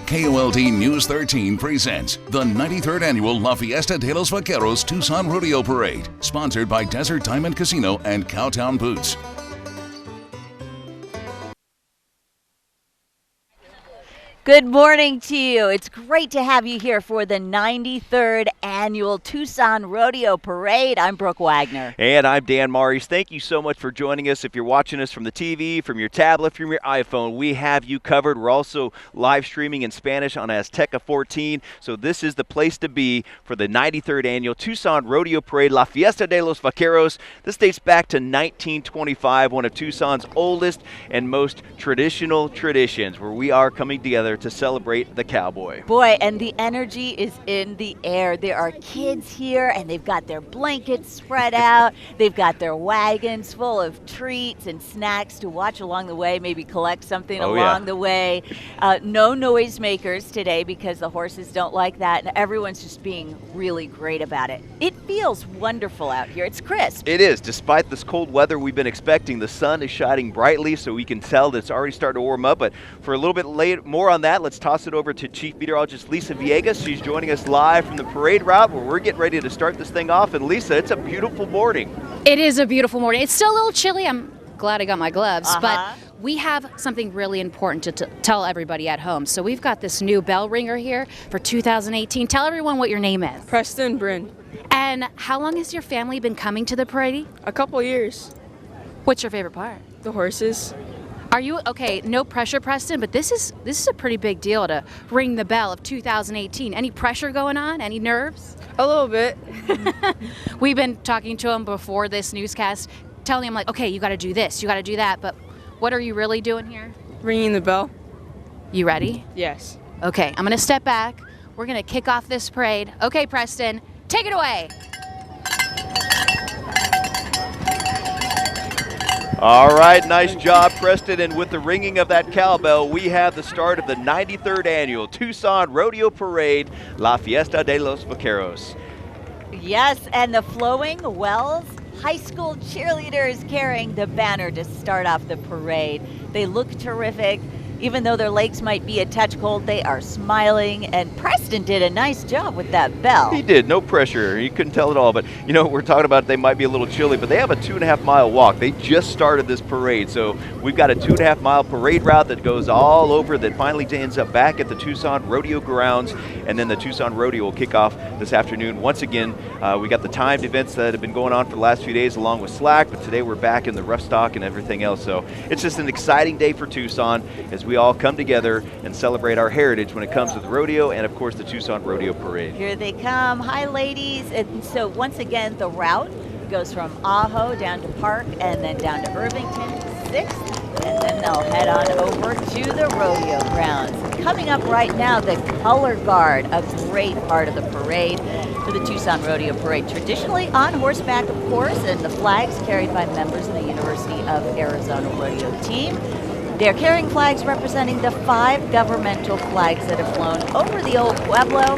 KOLT News 13 presents the 93rd Annual La Fiesta de los Vaqueros Tucson Rodeo Parade, sponsored by Desert Diamond Casino and Cowtown Boots. Good morning to you. It's great to have you here for the 93rd Annual Tucson Rodeo Parade. I'm Brooke Wagner. And I'm Dan Maurice. Thank you so much for joining us. If you're watching us from the TV, from your tablet, from your iPhone, we have you covered. We're also live streaming in Spanish on Azteca 14. So this is the place to be for the 93rd Annual Tucson Rodeo Parade, La Fiesta de los Vaqueros. This dates back to 1925, one of Tucson's oldest and most traditional traditions, where we are coming together to celebrate the cowboy. Boy, and the energy is in the air. There are kids here, and they've got their blankets spread out. They've got their wagons full of treats and snacks to watch along the way, maybe collect something along the way. No noisemakers today because the horses don't like that, and everyone's just being really great about it. It feels wonderful out here. It's crisp. It is. Despite this cold weather we've been expecting, the sun is shining brightly, so we can tell that it's already starting to warm up. But for a little bit later, more on that, let's toss it over to Chief Meteorologist Lisa Villegas. She's joining us live from the parade route where we're getting ready to start this thing off. And Lisa, it's a beautiful morning. It is a beautiful morning. It's still a little chilly. I'm glad I got my gloves, but we have something really important to tell everybody at home. So we've got this new bell ringer here for 2018. Tell everyone what your name is. Preston Bryn. And how long has your family been coming to the parade? A couple years. What's your favorite part? The horses. Are you okay? No pressure, Preston, but this is a pretty big deal to ring the bell of 2018. Any pressure going on? Any nerves? A little bit. We've been talking to him before this newscast, telling him like, okay, you got to do this, you got to do that. But what are you really doing here? Ringing the bell. You ready? Yes. Okay, I'm gonna step back. We're gonna kick off this parade. Okay, Preston, take it away. All right, nice job, Preston. And with the ringing of that cowbell, we have the start of the 93rd Annual Tucson Rodeo Parade, La Fiesta de los Vaqueros. Yes, and the Flowing Wells High School cheerleaders carrying the banner to start off the parade. They look terrific. Even though their legs might be a touch cold, they are smiling, and Preston did a nice job with that bell. He did, no pressure. You couldn't tell at all, but you know, we're talking about they might be a little chilly, but they have a 2.5-mile walk. They just started this parade, so we've got a 2.5-mile parade route that goes all over that finally ends up back at the Tucson Rodeo grounds, and then the Tucson Rodeo will kick off this afternoon. Once again, we got the timed events that have been going on for the last few days along with slack, but today we're back in the rough stock and everything else, so it's just an exciting day for Tucson as we all come together and celebrate our heritage when it comes to the rodeo and, of course, the Tucson Rodeo Parade. Here they come. Hi, ladies. And so, once again, the route goes from Ajo down to Park and then down to Irvington, 6th, and then they'll head on over to the rodeo grounds. Coming up right now, the Color Guard, a great part of the parade for the Tucson Rodeo Parade. Traditionally on horseback, of course, and the flags carried by members of the University of Arizona Rodeo team. They're carrying flags representing the 5 governmental flags that have flown over the old Pueblo,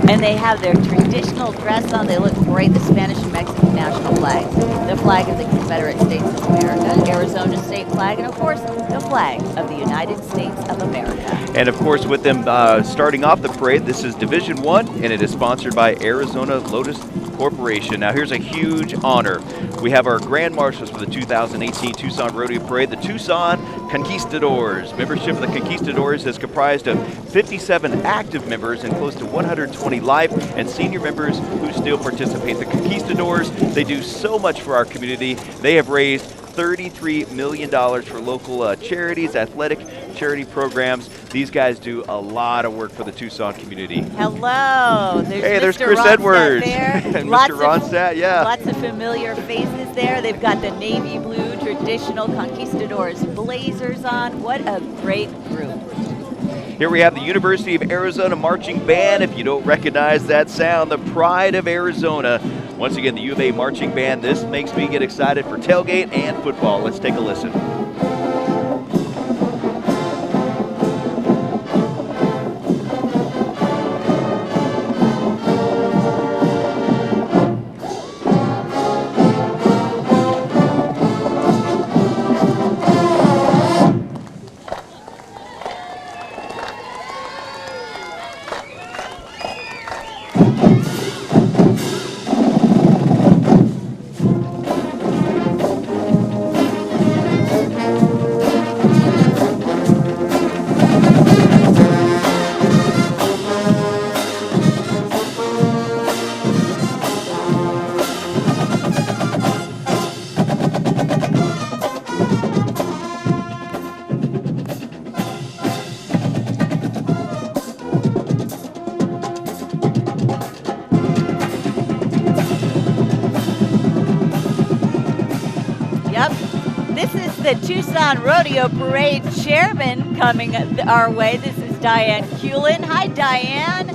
and they have their traditional dress on. They look great, the Spanish and Mexican national flags, the flag of the Confederate States of America, Arizona state flag, and of course, the flag of the United States of America. And of course, with them starting off the parade, this is Division 1, and it is sponsored by Arizona Lotus Corporation. Now, here's a huge honor. We have our Grand Marshals for the 2018 Tucson Rodeo Parade, the Tucson Conquistadors. Membership of the Conquistadors is comprised of 57 active members and close to 120 life and senior members who still participate. The Conquistadors, they do so much for our community. They have raised $33 million for local charities, athletic charity programs. These guys do a lot of work for the Tucson community. Hello. There's Mr. Chris Ronstadt Edwards. there. And Lots Mr. Ronstadt, yeah. Lots of familiar faces there. They've got the navy blue traditional Conquistadors blazers on. What a great group. Here we have the University of Arizona Marching Band. If you don't recognize that sound, the pride of Arizona. Once again, the U of A Marching Band. This makes me get excited for tailgate and football. Let's take a listen. the Tucson Rodeo Parade chairman coming our way. This is Diane Culin. Hi, Diane.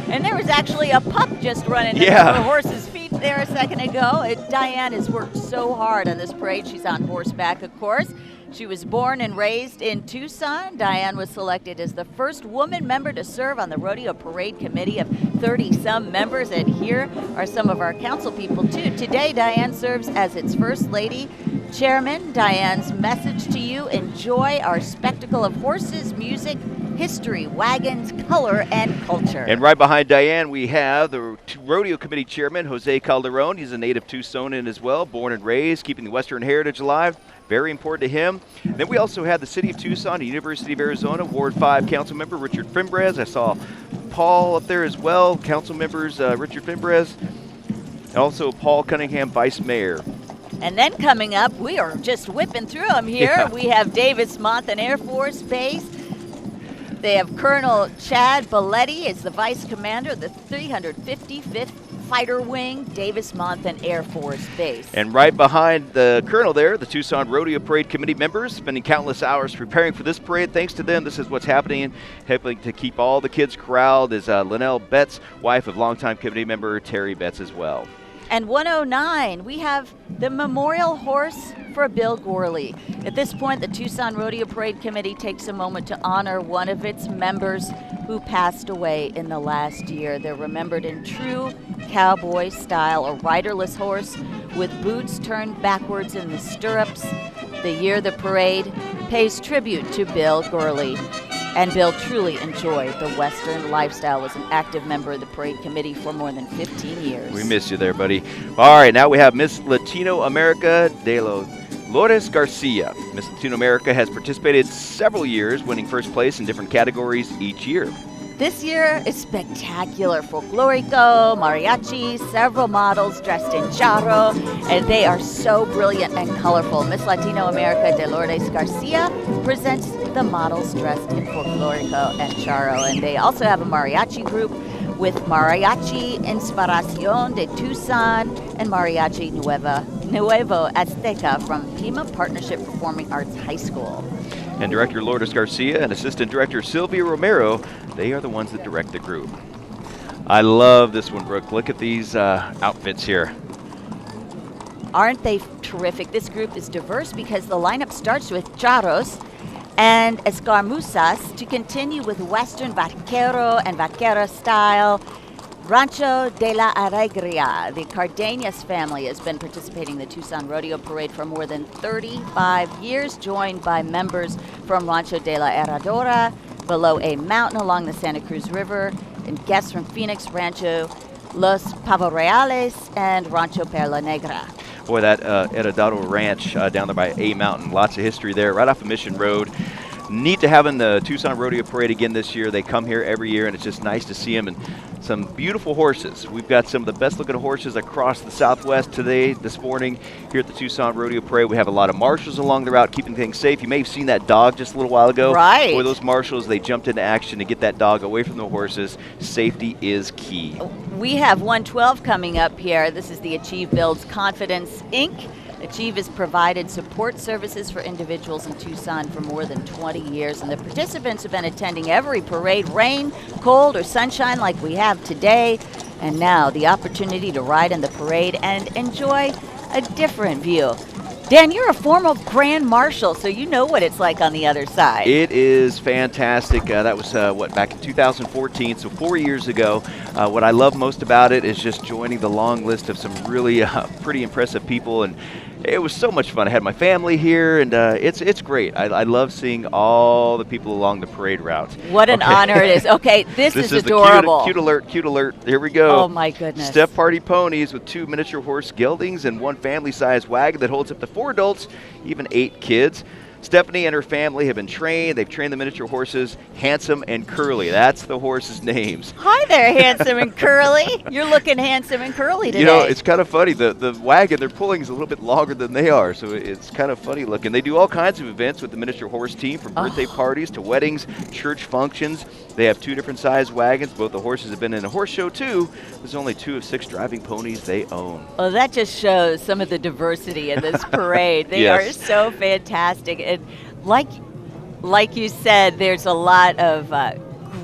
And there was actually a pup just running under her horse's feet there a second ago. Diane has worked so hard on this parade. She's on horseback, of course. She was born and raised in Tucson. Diane was selected as the first woman member to serve on the Rodeo Parade Committee of 30-some members, and here are some of our council people, too. Today, Diane serves as its First Lady. Chairman, Diane's message to you: enjoy our spectacle of horses, music, history, wagons, color, and culture. And right behind Diane, we have the Rodeo Committee Chairman, Jose Calderon. He's a native Tucsonan as well, born and raised, keeping the Western heritage alive. Very important to him. Then we also have the City of Tucson, the University of Arizona, Ward 5 Council Member Richard Fimbres. I saw Paul up there as well, Council Members Richard Fimbres, and also Paul Cunningham, Vice Mayor. And then coming up, we are just whipping through them here. Yeah. We have Davis-Monthan Air Force Base. They have Colonel Chad Belletti as the Vice Commander of the 355th Fighter Wing, Davis-Monthan Air Force Base. And right behind the Colonel there, the Tucson Rodeo Parade Committee members, spending countless hours preparing for this parade. Thanks to them, this is what's happening. Helping to keep all the kids corralled is Linnell Betts, wife of longtime committee member Terry Betts as well. And 109, we have the Memorial Horse for Bill Gorley. At this point, the Tucson Rodeo Parade Committee takes a moment to honor one of its members who passed away in the last year. They're remembered in true cowboy style, a riderless horse with boots turned backwards in the stirrups. The year the parade pays tribute to Bill Gorley. And Bill truly enjoyed the Western lifestyle, was an active member of the parade committee for more than 15 years. We miss you there, buddy. All right, now we have Miss Latino America de los Lourdes Garcia. Miss Latino America has participated several years, winning first place in different categories each year. This year is spectacular. Folklorico, mariachi, several models dressed in charro, and they are so brilliant and colorful. Miss Latino America de Lourdes Garcia presents the models dressed in folklorico and charro, and they also have a mariachi group with Mariachi Inspiración de Tucson and Mariachi Nuevo Azteca from Pima Partnership Performing Arts High School. And Director Lourdes Garcia and Assistant Director Sylvia Romero, they are the ones that direct the group. I love this one, Brooke. Look at these outfits here. Aren't they terrific? This group is diverse because the lineup starts with charros and escaramuzas to continue with Western vaquero and vaquera style. Rancho de la Alegría. The Cardenas family has been participating in the Tucson Rodeo Parade for more than 35 years, joined by members from Rancho de la Herradora, below a mountain along the Santa Cruz River, and guests from Phoenix, Rancho Los Pavoreales, and Rancho Perla Negra. Boy, that Heredado Ranch down there by A Mountain, lots of history there, right off of Mission Road. Neat to have in the Tucson Rodeo Parade again this year. They come here every year, and it's just nice to see them. And some beautiful horses. We've got some of the best looking horses across the Southwest this morning here at the Tucson Rodeo Parade. We have a lot of marshals along the route keeping things safe. You may have seen that dog just a little while ago. Right. Boy, those marshals, they jumped into action to get that dog away from the horses. Safety is key. We have 112 coming up here. This is the Achieve Builds Confidence, Inc. Achieve has provided support services for individuals in Tucson for more than 20 years, and the participants have been attending every parade, rain, cold, or sunshine like we have today. And now the opportunity to ride in the parade and enjoy a different view. Dan, you're a former Grand Marshal, so you know what it's like on the other side. It is fantastic. That was, back in 2014, so 4 years ago. What I love most about it is just joining the long list of some really pretty impressive people, and it was so much fun. I had my family here, and it's great. I love seeing all the people along the parade route. What an honor it is. Okay, this is adorable. The cute alert. Here we go. Oh, my goodness. Step party ponies with 2 miniature horse geldings and 1 family-sized wagon that holds up to 4 adults, even 8 kids. Stephanie and her family have been trained. They've trained the miniature horses Handsome and Curly. That's the horses' names. Hi there, Handsome and Curly. You're looking handsome and curly today. You know, it's kind of funny. The wagon they're pulling is a little bit longer than they are, so it's kind of funny looking. They do all kinds of events with the miniature horse team, from birthday parties to weddings, church functions. They have 2 different size wagons. Both the horses have been in a horse show, too. There's only 2 of 6 driving ponies they own. Well, that just shows some of the diversity in this parade. They Yes. are so fantastic. And like you said, there's a lot of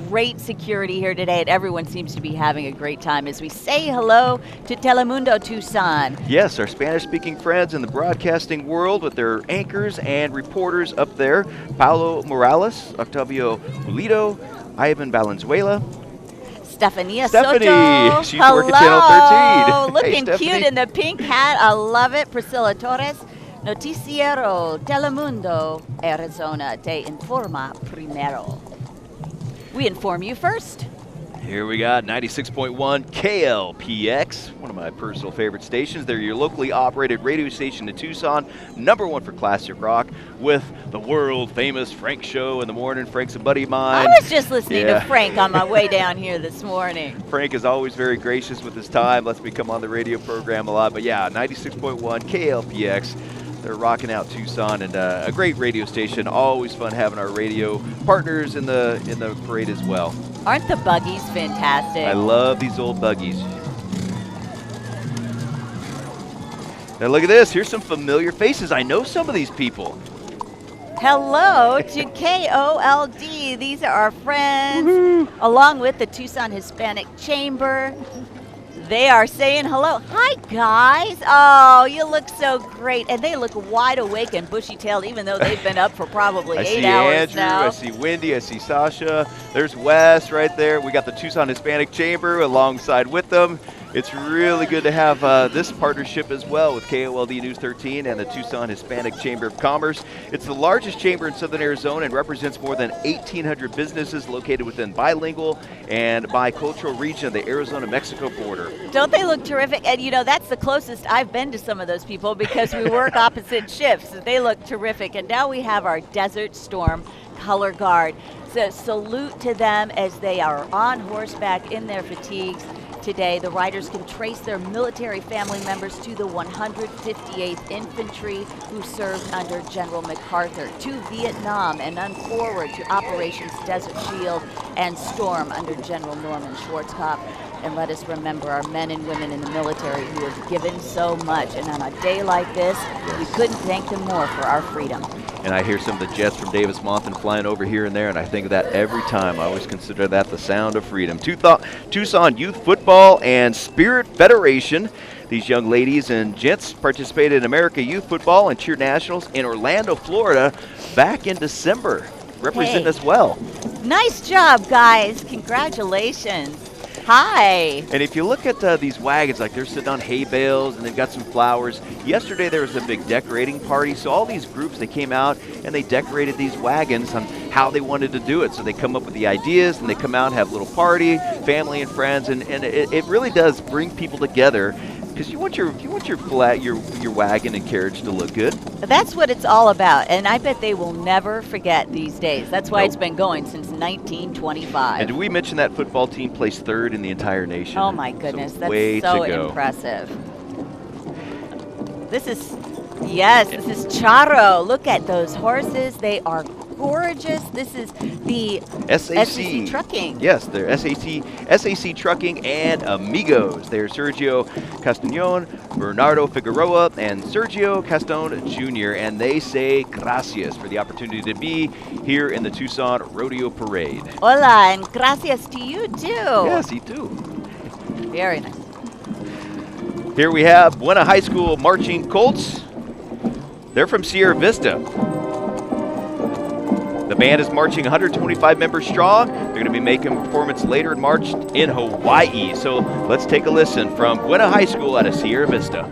great security here today, and everyone seems to be having a great time as we say hello to Telemundo Tucson. Yes, our Spanish-speaking friends in the broadcasting world with their anchors and reporters up there. Paulo Morales, Octavio Pulido, Ivan Valenzuela. Stephanie Stephanie, Soto. she used to work at Channel 13. Looking Hey, cute Stephanie. in the pink hat. I love it. Priscilla Torres. Noticiero Telemundo, Arizona. Te informa primero. We inform you first. Here we got 96.1 KLPX, one of my personal favorite stations. They're your locally operated radio station in Tucson, #1 for classic rock, with the world famous Frank Show in the morning. Frank's a buddy of mine. I was just listening Yeah. to Frank on my way down here this morning. Frank is always very gracious with his time, lets me come on the radio program a lot. But yeah, 96.1 KLPX. They're rocking out Tucson, and a great radio station. Always fun having our radio partners in the parade as well. Aren't the buggies fantastic? I love these old buggies. Now look at this. Here's some familiar faces. I know some of these people. Hello to KOLD. These are our friends, along with the Tucson Hispanic Chamber. They are saying hello. Hi, guys. Oh, you look so great. And they look wide awake and bushy-tailed, even though they've been up for probably I 8 see hours Andrew, now. I see Wendy, I see Sasha. There's Wes right there. We got the Tucson Hispanic Chamber alongside with them. It's really good to have this partnership as well with KOLD News 13 and the Tucson Hispanic Chamber of Commerce. It's the largest chamber in Southern Arizona and represents more than 1,800 businesses located within bilingual and bicultural region of the Arizona-Mexico border. Don't they look terrific? And, you know, that's the closest I've been to some of those people because we work opposite shifts. They look terrific. And now we have our Desert Storm Color Guard. So salute to them as they are on horseback in their fatigues. Today, the riders can trace their military family members to the 158th Infantry, who served under General MacArthur, to Vietnam, and then forward to Operations Desert Shield and Storm under General Norman Schwarzkopf. And let us remember our men and women in the military who have given so much. And on a day like this, we couldn't thank them more for our freedom. And I hear some of the jets from Davis-Monthan flying over here and there, and I think of that every time. I always consider that the sound of freedom. Tucson Youth Football and Spirit Federation. These young ladies and gents participated in America Youth Football and Cheer Nationals in Orlando, Florida back in December. Representing us well. Nice job, guys. Congratulations. Hi. And if you look at these wagons, like they're sitting on hay bales and they've got some flowers. Yesterday there was a big decorating party, so all these groups, they came out and they decorated these wagons on how they wanted to do it. So they come up with the ideas and they come out and have a little party, family and friends, and it really does bring people together. Because you want your wagon and carriage to look good. That's what it's all about, and I bet they will never forget these days. That's why Nope. it's been going since 1925. And did we mention that football team placed 3rd in the entire nation? Oh my goodness, So that's way so to go. impressive. This is Charo. Look at those horses. They are gorgeous. This is the SAC Trucking. Yes, they're SAC Trucking and Amigos. They're Sergio Castañon, Bernardo Figueroa, and Sergio Castone Jr., and they say gracias for the opportunity to be here in the Tucson Rodeo Parade. Hola, and gracias to you too. Yes, you do. Very nice. Here we have Buena High School Marching Colts. They're from Sierra Vista. The band is marching 125 members strong. They're going to be making a performance later in March in Hawaii. So let's take a listen from Buena High School out of Sierra Vista.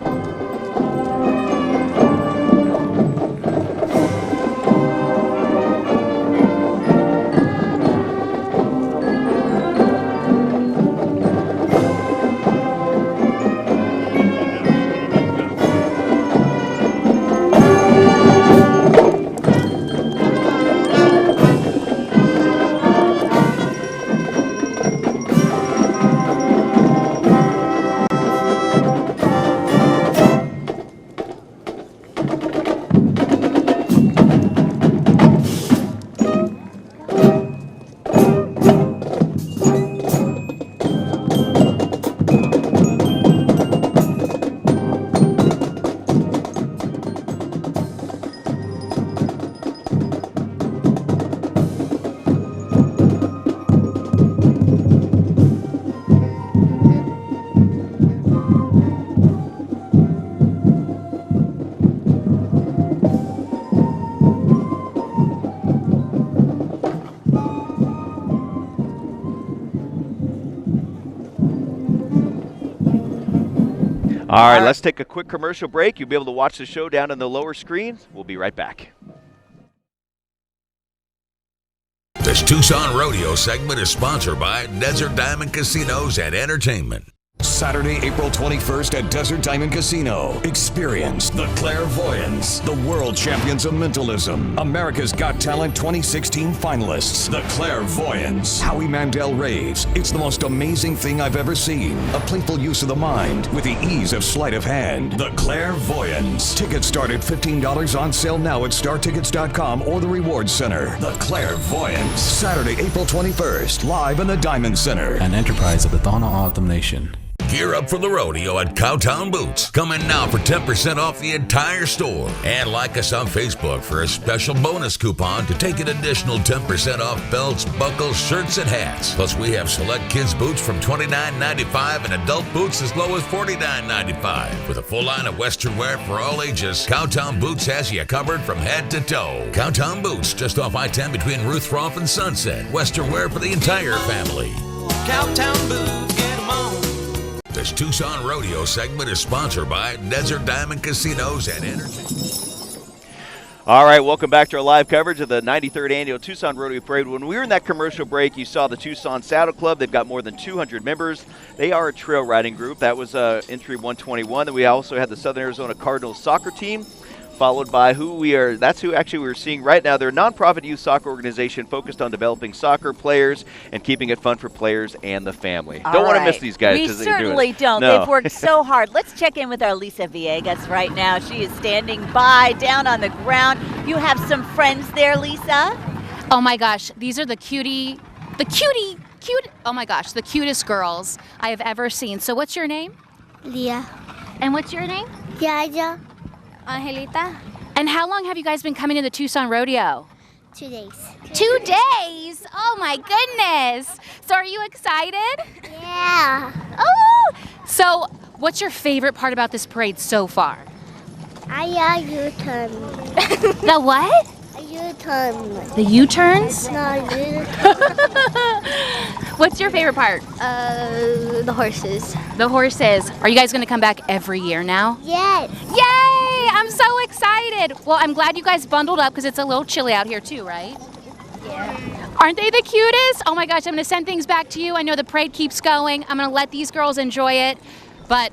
All right, let's take a quick commercial break. You'll be able to watch the show down in the lower screen. We'll be right back. This Tucson Rodeo segment is sponsored by Desert Diamond Casinos and Entertainment. Saturday, April 21st at Desert Diamond Casino. Experience the Clairvoyants, the world champions of mentalism. America's Got Talent 2016 finalists, the Clairvoyants. Howie Mandel raves, "It's the most amazing thing I've ever seen. A playful use of the mind with the ease of sleight of hand. The Clairvoyants. Tickets start at $15 on sale now at StarTickets.com or the Rewards Center. The Clairvoyants. Saturday, April 21st, live in the Diamond Center. An enterprise of the Tohono O'odham Nation. Gear up for the rodeo at Cowtown Boots. Come in now for 10% off the entire store. And like us on Facebook for a special bonus coupon to take an additional 10% off belts, buckles, shirts, and hats. Plus, we have select kids' boots from $29.95 and adult boots as low as $49.95. With a full line of Western wear for all ages, Cowtown Boots has you covered from head to toe. Cowtown Boots, just off I-10 between Ruth Rolfe and Sunset. Western wear for the entire family. Cowtown Boots, get them on. This Tucson Rodeo segment is sponsored by Desert Diamond Casinos and Entertainment. All right, welcome back to our live coverage of the 93rd Annual Tucson Rodeo Parade. When we were in that commercial break, you saw the Tucson Saddle Club. They've got more than 200 members. They are a trail riding group. That was entry 121. Then we also had the Southern Arizona Cardinals soccer team, followed by that's who actually we're seeing right now. They're a nonprofit youth soccer organization focused on developing soccer players and keeping it fun for players and the family. Don't want to miss these guys. We certainly don't. No. They've worked so hard. Let's check in with our Lisa Villegas right now. She is standing by, down on the ground. You have some friends there, Lisa? Oh my gosh, these are the cute, oh my gosh, the cutest girls I have ever seen. So what's your name? Leah. And what's your name? Yaya. Angelita. And how long have you guys been coming to the Tucson Rodeo? 2 days. 2 days? Oh my goodness. So are you excited? Yeah. Oh! So what's your favorite part about this parade so far? U-turn. The what? A U-turn. The U-turns? No, U-turn. What's your favorite part? The horses. The horses. Are you guys going to come back every year now? Yes. Yay! I'm so excited. Well, I'm glad you guys bundled up because it's a little chilly out here too, right? Yeah. Aren't they the cutest? Oh my gosh, I'm going to send things back to you. I know the parade keeps going. I'm going to let these girls enjoy it, but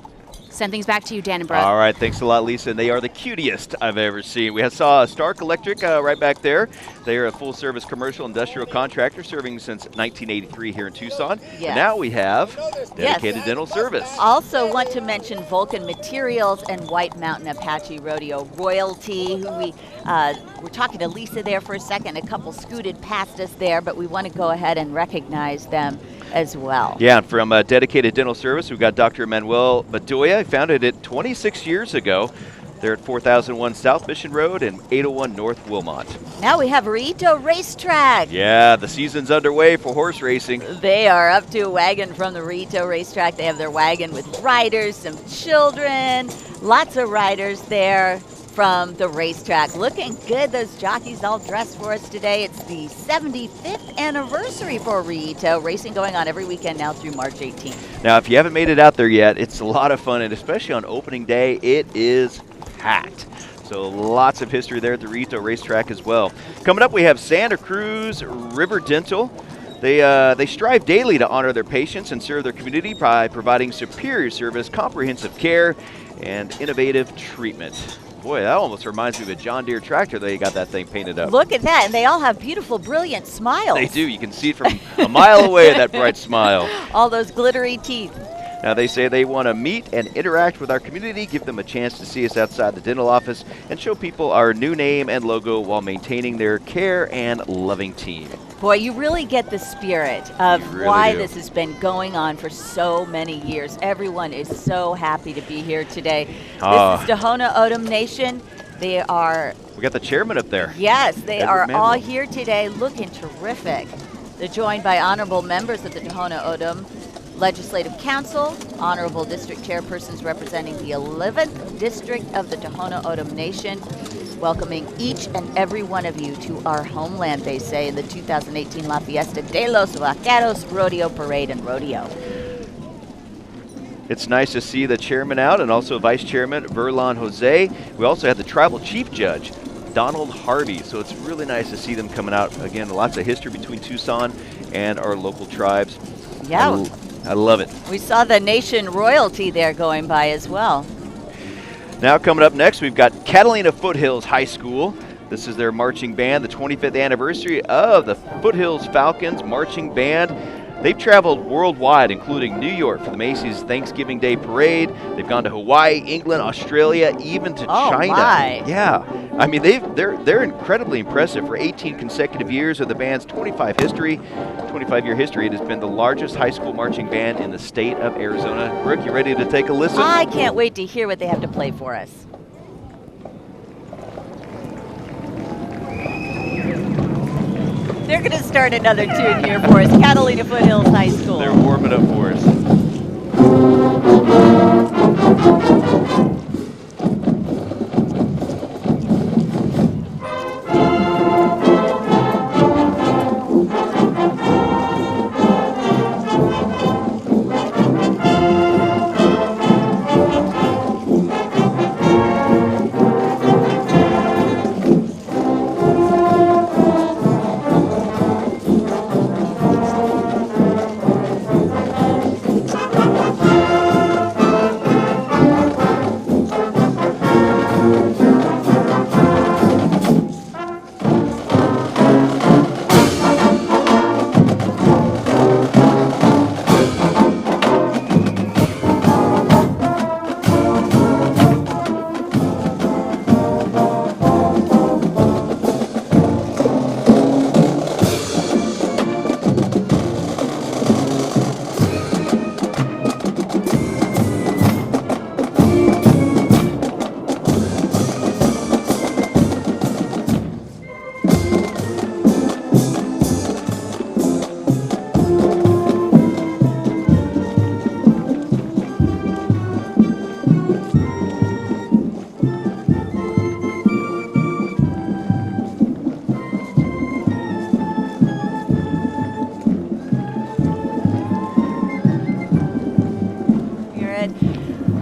send things back to you, Dan and Brooke. All right, thanks a lot, Lisa. And they are the cutest I've ever seen. We saw Stark Electric right back there. They are a full-service commercial industrial contractor serving since 1983 here in Tucson. Yes. And now we have Dedicated Dental Service. Also want to mention Vulcan Materials and White Mountain Apache Rodeo Royalty, who we're talking to Lisa there for a second. A couple scooted past us there, but we want to go ahead and recognize them as well. Yeah, and from Dedicated Dental Service, we've got Dr. Manuel Bedoya. He founded it 26 years ago. They're at 4001 South Mission Road and 801 North Wilmot. Now we have Rito Racetrack. Yeah, the season's underway for horse racing. They are up to a wagon from the Rito Racetrack. They have their wagon with riders, some children, lots of riders there from the racetrack. Looking good. Those jockeys all dressed for us today. It's the 75th anniversary for Rito Racing, going on every weekend now through March 18th. Now, if you haven't made it out there yet, it's a lot of fun, and especially on opening day, it is packed. So lots of history there at the Rito Racetrack as well. Coming up, we have Santa Cruz River Dental. They strive daily to honor their patients and serve their community by providing superior service, comprehensive care, and innovative treatment. Boy, that almost reminds me of a John Deere tractor. They got that thing painted up. Look at that, and they all have beautiful, brilliant smiles. They do. You can see it from a mile away, that bright smile. All those glittery teeth. Now, they say they want to meet and interact with our community, give them a chance to see us outside the dental office, and show people our new name and logo while maintaining their care and loving team. Boy, you really get the spirit of really why do. this has been going on for so many years. Everyone is so happy to be here today. This is Tohono O'odham Nation. They are... We got the chairman up there. Yes, they Edward are Manuel. all here today looking terrific. They're joined by honorable members of the Tohono O'odham Legislative Council, honorable district chairpersons representing the 11th district of the Tohono O'odham Nation, welcoming each and every one of you to our homeland, they say, in the 2018 La Fiesta de los Vaqueros Rodeo Parade and Rodeo. It's nice to see the chairman out and also Vice Chairman Verlon Jose. We also have the Tribal Chief Judge, Donald Harvey. So it's really nice to see them coming out. Again, lots of history between Tucson and our local tribes. Yeah. I love it. We saw the nation royalty there going by as well. Now coming up next, we've got Catalina Foothills High School. This is their marching band, the 25th anniversary of the Foothills Falcons Marching Band. They've traveled worldwide, including New York for the Macy's Thanksgiving Day Parade. They've gone to Hawaii, England, Australia, even to China. My. Yeah, I mean they're incredibly impressive. For 18 consecutive years of the band's 25-year history, it has been the largest high school marching band in the state of Arizona. Brooke, you ready to take a listen? I can't wait to hear what they have to play for us. They're going to start another tune here for us. Catalina Foothills High School. They're warming up for us.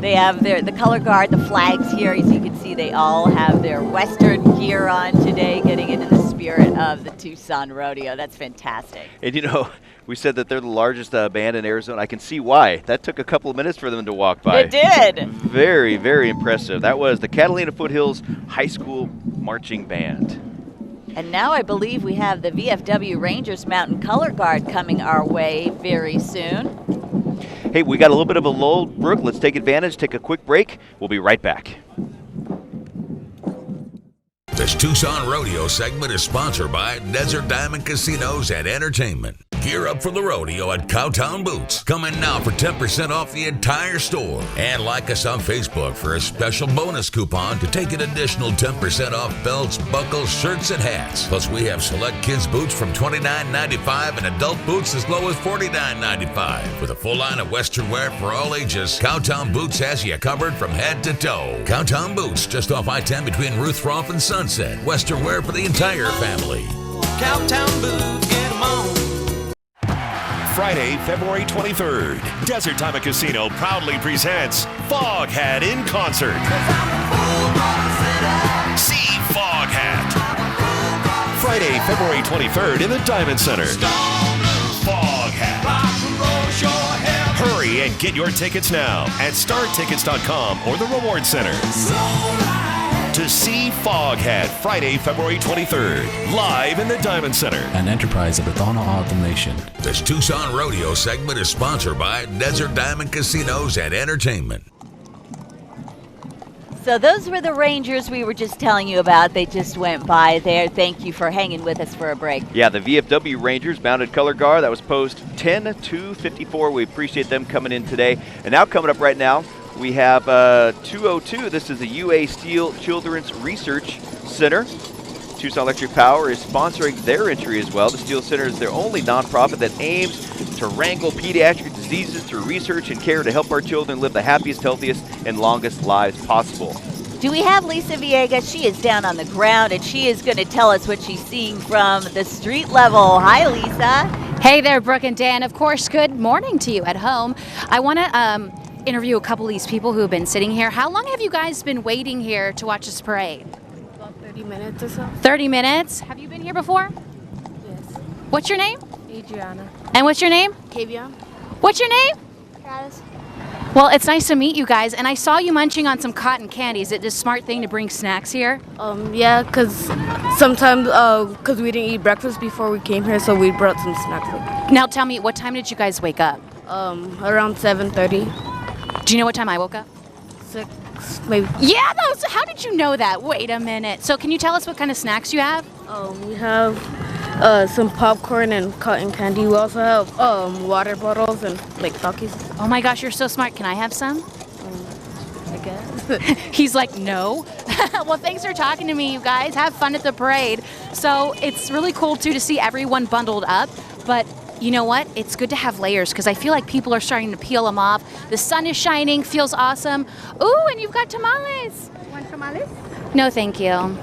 They have the color guard, the flags here. As you can see, they all have their Western gear on today, getting into the spirit of the Tucson Rodeo. That's fantastic. And you know, we said that they're the largest band in Arizona. I can see why. That took a couple of minutes for them to walk by. It did. Very, very impressive. That was the Catalina Foothills High School Marching Band. And now I believe we have the VFW Rangers Mountain Color Guard coming our way very soon. Hey, we got a little bit of a lull, Brooke. Let's take advantage, take a quick break. We'll be right back. This Tucson Rodeo segment is sponsored by Desert Diamond Casinos and Entertainment. Gear up for the rodeo at Cowtown Boots. Come in now for 10% off the entire store. And like us on Facebook for a special bonus coupon to take an additional 10% off belts, buckles, shirts, and hats. Plus, we have select kids' boots from $29.95 and adult boots as low as $49.95. With a full line of Western wear for all ages, Cowtown Boots has you covered from head to toe. Cowtown Boots, just off I-10 between Ruthroff and Sunset. Western wear for the entire family. Cowtown Boots, get 'em on. Friday, February 23rd, Desert Diamond Casino proudly presents Foghat in concert. See Foghat. Friday, February 23rd in the Diamond Center. Foghat. Hurry and get your tickets now at startickets.com or the Reward Center. To see Foghat Friday, February 23rd, live in the Diamond Center. An enterprise of the Donna Autumn Nation. This Tucson Rodeo segment is sponsored by Desert Diamond Casinos and Entertainment. So those were the Rangers we were just telling you about. They just went by there. Thank you for hanging with us for a break. Yeah, the VFW Rangers mounted color guard. That was post 10-254. We appreciate them coming in today. And now coming up right now, we have 202. This is the UA Steel Children's Research Center. Tucson Electric Power is sponsoring their entry as well. The Steel Center is their only nonprofit that aims to wrangle pediatric diseases through research and care to help our children live the happiest, healthiest, and longest lives possible. Do we have Lisa Villegas? She is down on the ground, and she is going to tell us what she's seeing from the street level. Hi, Lisa. Hey there, Brooke and Dan. Of course, good morning to you at home. I want to interview a couple of these people who have been sitting here. How long have you guys been waiting here to watch this parade? About 30 minutes or so. 30 minutes? Have you been here before? Yes. What's your name? Adriana. And what's your name? Kavion. What's your name? Travis. Well, it's nice to meet you guys, and I saw you munching on some cotton candy. Is it a smart thing to bring snacks here? Yeah, because sometimes, because we didn't eat breakfast before we came here, so we brought some snacks with. Now tell me, what time did you guys wake up? Around 7:30. Do you know what time I woke up? 6, maybe. Yeah, how did you know that? Wait a minute. So can you tell us what kind of snacks you have? We have some popcorn and cotton candy. We also have water bottles and like Takis. Oh my gosh, you're so smart. Can I have some? I guess. He's like, no. Well, thanks for talking to me, you guys. Have fun at the parade. So it's really cool, too, to see everyone bundled up. But you know what? It's good to have layers because I feel like people are starting to peel them off. The sun is shining, feels awesome. Ooh, and you've got tamales. Want tamales? No, thank you.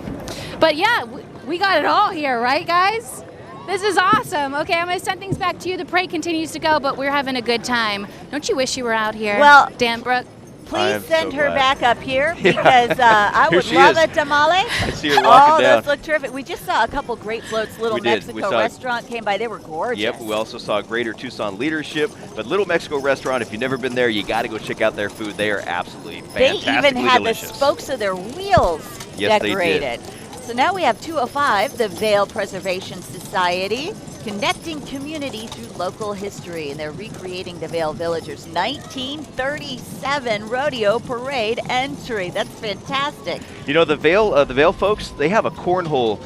But yeah, we got it all here, right, guys? This is awesome. Okay, I'm going to send things back to you. The parade continues to go, but we're having a good time. Don't you wish you were out here? Well, Danbrook? Please send her glad. back up here because I Here would she love is. a tamale. I see her walking down. Those look terrific. We just saw a couple great floats. Little We did. Mexico We saw- restaurant came by. They were gorgeous. Yep, we also saw Greater Tucson Leadership, but Little Mexico Restaurant, if you've never been there, you got to go check out their food. They are absolutely They fantastically even had delicious. the spokes of their wheels Yes, they did. decorated. So now we have 205, the Vale Preservation Society, connecting community through local history, and they're recreating the Vale Villagers 1937 rodeo parade entry. That's fantastic. You know, the Vale folks, they have a cornhole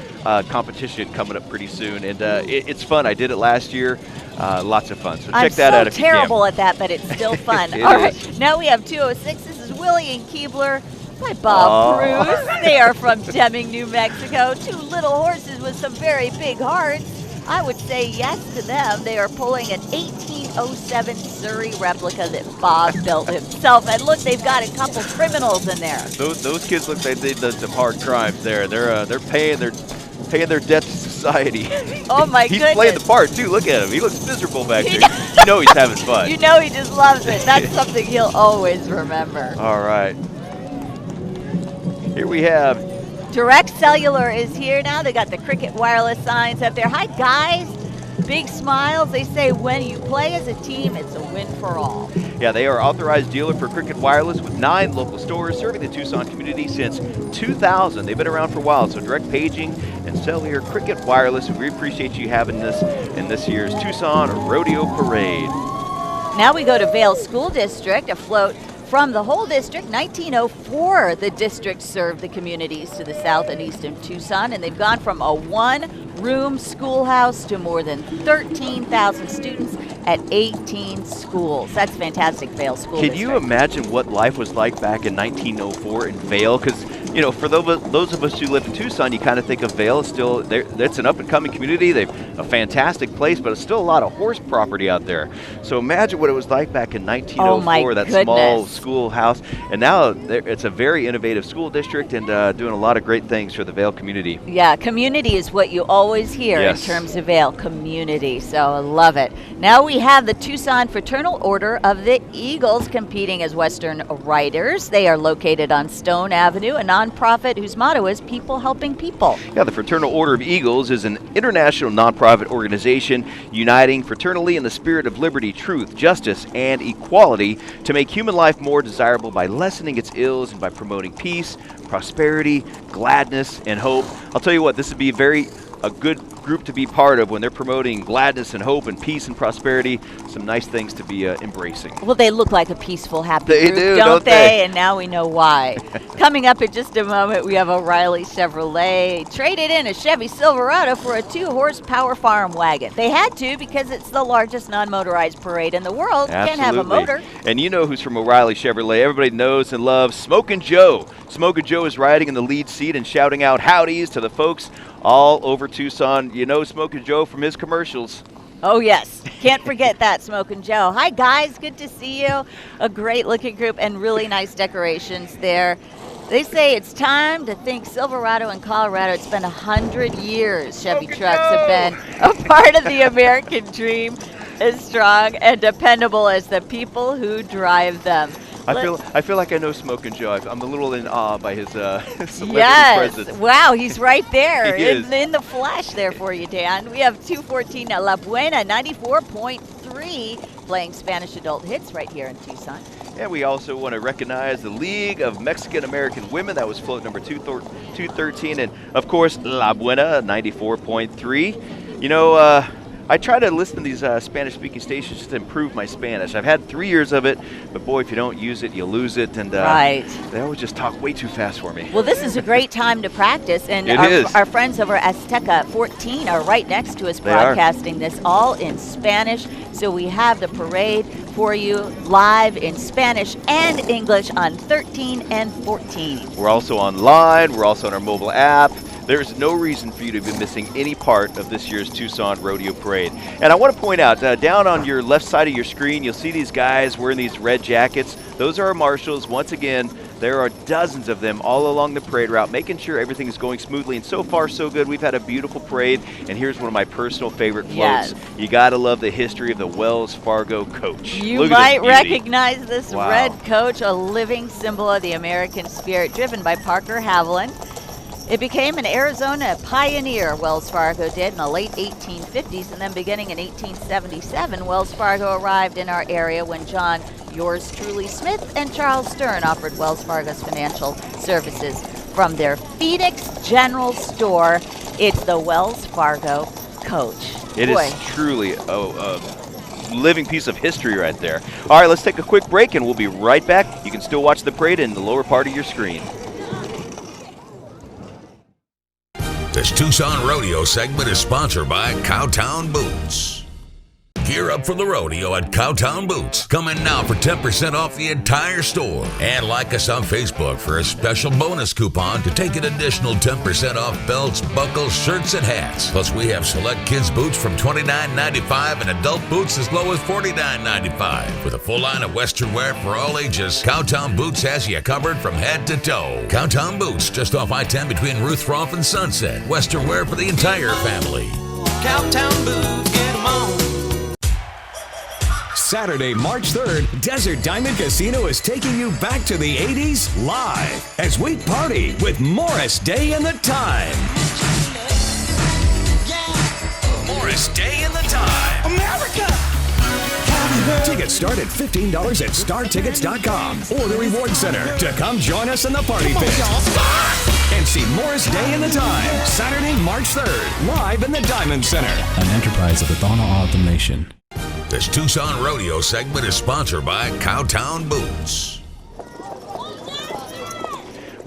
competition coming up pretty soon, and it's fun. I did it last year. Lots of fun. So check that out if you can. I'm so terrible at that, but it's still fun. It All right, is. now we have 206. This is Willie and Keebler by Bob Bruce. They are from Deming, New Mexico. Two little horses with some very big hearts. I would say yes to them. They are pulling an 1807 Surrey replica that Bob built himself. And look, they've got a couple criminals in there. Those kids look like they did some hard crimes there. They're paying their debt to society. Oh my He's goodness. playing the part too. Look at him. He looks miserable back there. You know he's having fun. You know he just loves it. That's something he'll always remember. All right. Here we have Direct Cellular is here now. They got the Cricket Wireless signs up there. Hi, guys. Big smiles. They say when you play as a team, it's a win for all. Yeah, they are authorized dealer for Cricket Wireless with 9 local stores serving the Tucson community since 2000. They've been around for a while, so direct paging and cellular Cricket Wireless. We appreciate you having this in this year's Tucson Rodeo Parade. Now we go to Vale School District, a float from the whole district. 1904, the district served the communities to the south and east of Tucson, and they've gone from a one-room schoolhouse to more than 13,000 students at 18 schools. That's fantastic, Vale School Can District. you imagine what life was like back in 1904 in Vale? Because, you know, for those of us who live in Tucson, you kind of think of Vale as still, it's an up-and-coming community. They've a fantastic place, but it's still a lot of horse property out there. So imagine what it was like back in 1904, that small schoolhouse. And now it's a very innovative school district and doing a lot of great things for the Vale community. Yeah, community is what you always hear in terms of Vale, community. So I love it. Now we have the Tucson Fraternal Order of the Eagles competing as Western Riders. They are located on Stone Avenue, a nonprofit whose motto is people helping people. Yeah, the Fraternal Order of Eagles is an international nonprofit organization uniting fraternally in the spirit of liberty, truth, justice, and equality to make human life more desirable by lessening its ills and by promoting peace, prosperity, gladness, and hope. I'll tell you what, this would be a good group to be part of when they're promoting gladness and hope and peace and prosperity. Some nice things to be embracing. Well, they look like a peaceful, happy They group, do, don't don't they? And now we know why. Coming up in just a moment, we have O'Reilly Chevrolet traded in a Chevy Silverado for a 2-horsepower farm wagon. They had to because it's the largest non-motorized parade in the world. Absolutely. Can't have a motor. And you know who's from O'Reilly Chevrolet. Everybody knows and loves Smokin' Joe. Smokin' Joe is riding in the lead seat and shouting out howdies to the folks all over Tucson. You know Smokin' Joe from his commercials. Oh, yes. Can't forget that, Smokin' Joe. Hi, guys. Good to see you. A great-looking group and really nice decorations there. They say it's time to think Silverado in Colorado. It's been 100 years Chevy trucks have been a part of the American dream, as strong and dependable as the people who drive them. I feel like I know Smokin' Joe. I'm a little in awe by his celebrity Yes. presence. Wow, he's right there He is. in the flash there for you, Dan. We have 214 La Buena, 94.3, playing Spanish adult hits right here in Tucson. And we also want to recognize the League of Mexican-American Women. That was float number 213. And, of course, La Buena, 94.3. You know, I try to listen to these Spanish-speaking stations just to improve my Spanish. I've had 3 years of it, but boy, if you don't use it, you lose it. And Right. they always just talk way too fast for me. Well, this is a great time to practice, and It is. our friends over Azteca 14 are right next to us They are. broadcasting this all in Spanish. So we have the parade for you live in Spanish and English on 13 and 14. We're also online. We're also on our mobile app. There's no reason for you to be missing any part of this year's Tucson Rodeo Parade. And I want to point out, down on your left side of your screen, you'll see these guys wearing these red jackets. Those are our marshals. Once again, there are dozens of them all along the parade route, making sure everything is going smoothly. And so far, so good. We've had a beautiful parade. And here's one of my personal favorite floats. Yes. You got to love the history of the Wells Fargo coach. You Look at might this beauty. recognize this Wow. red coach, a living symbol of the American spirit, driven by Parker Haviland. It became an Arizona pioneer, Wells Fargo did, in the late 1850s, and then beginning in 1877, Wells Fargo arrived in our area when John Yours Truly Smith and Charles Stern offered Wells Fargo's financial services from their Phoenix General Store. It's the Wells Fargo coach. It Boy. is truly a living piece of history right there. All right, let's take a quick break, and we'll be right back. You can still watch the parade in the lower part of your screen. This Tucson Rodeo segment is sponsored by Cowtown Boots. Gear up for the rodeo at Cowtown Boots. Come in now for 10% off the entire store. And like us on Facebook for a special bonus coupon to take an additional 10% off belts, buckles, shirts, and hats. Plus, we have select kids' boots from $29.95 and adult boots as low as $49.95. With a full line of Western wear for all ages, Cowtown Boots has you covered from head to toe. Cowtown Boots, just off I-10 between Ruth Rolfe and Sunset. Western wear for the entire family. Cowtown Boots, get 'em on. Saturday, March 3rd, Desert Diamond Casino is taking you back to the 80s live as we party with Morris Day and the Time. Morris Day and the Time. America! Tickets start at $15 at StarTickets.com or the Reward Center to come join us in the party pit. And see Morris Day and the Time, Saturday, March 3rd, live in the Diamond Center. An enterprise of the Donna Autumn Nation. This Tucson Rodeo segment is sponsored by Cowtown Boots.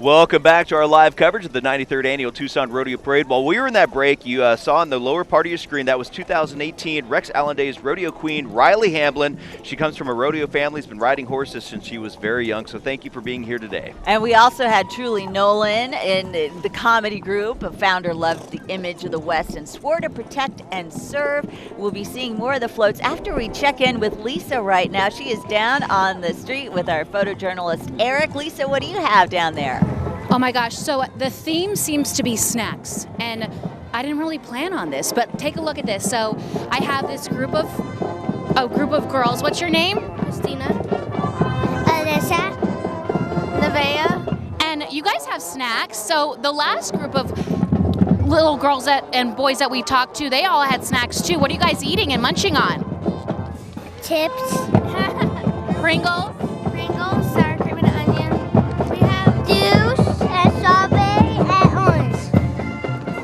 Welcome back to our live coverage of the 93rd Annual Tucson Rodeo Parade. While we were in that break, you saw in the lower part of your screen, that was 2018 Rex Allendale's rodeo queen, Riley Hamblin. She comes from a rodeo family, has been riding horses since she was very young, so thank you for being here today. And we also had Truly Nolan in the comedy group. A founder loved the image of the West and swore to protect and serve. We'll be seeing more of the floats after we check in with Lisa right now. She is down on the street with our photojournalist, Eric. Lisa, what do you have down there? Oh my gosh, so the theme seems to be snacks, and I didn't really plan on this, but take a look at this. So I have this group of girls. What's your name? Christina. Alyssa. Nevaeh. And you guys have snacks. So the last group of little girls and boys that we talked to, they all had snacks too. What are you guys eating and munching on? Chips. Pringles? Pringles, sour cream and onion. We have juice and strawberry and orange.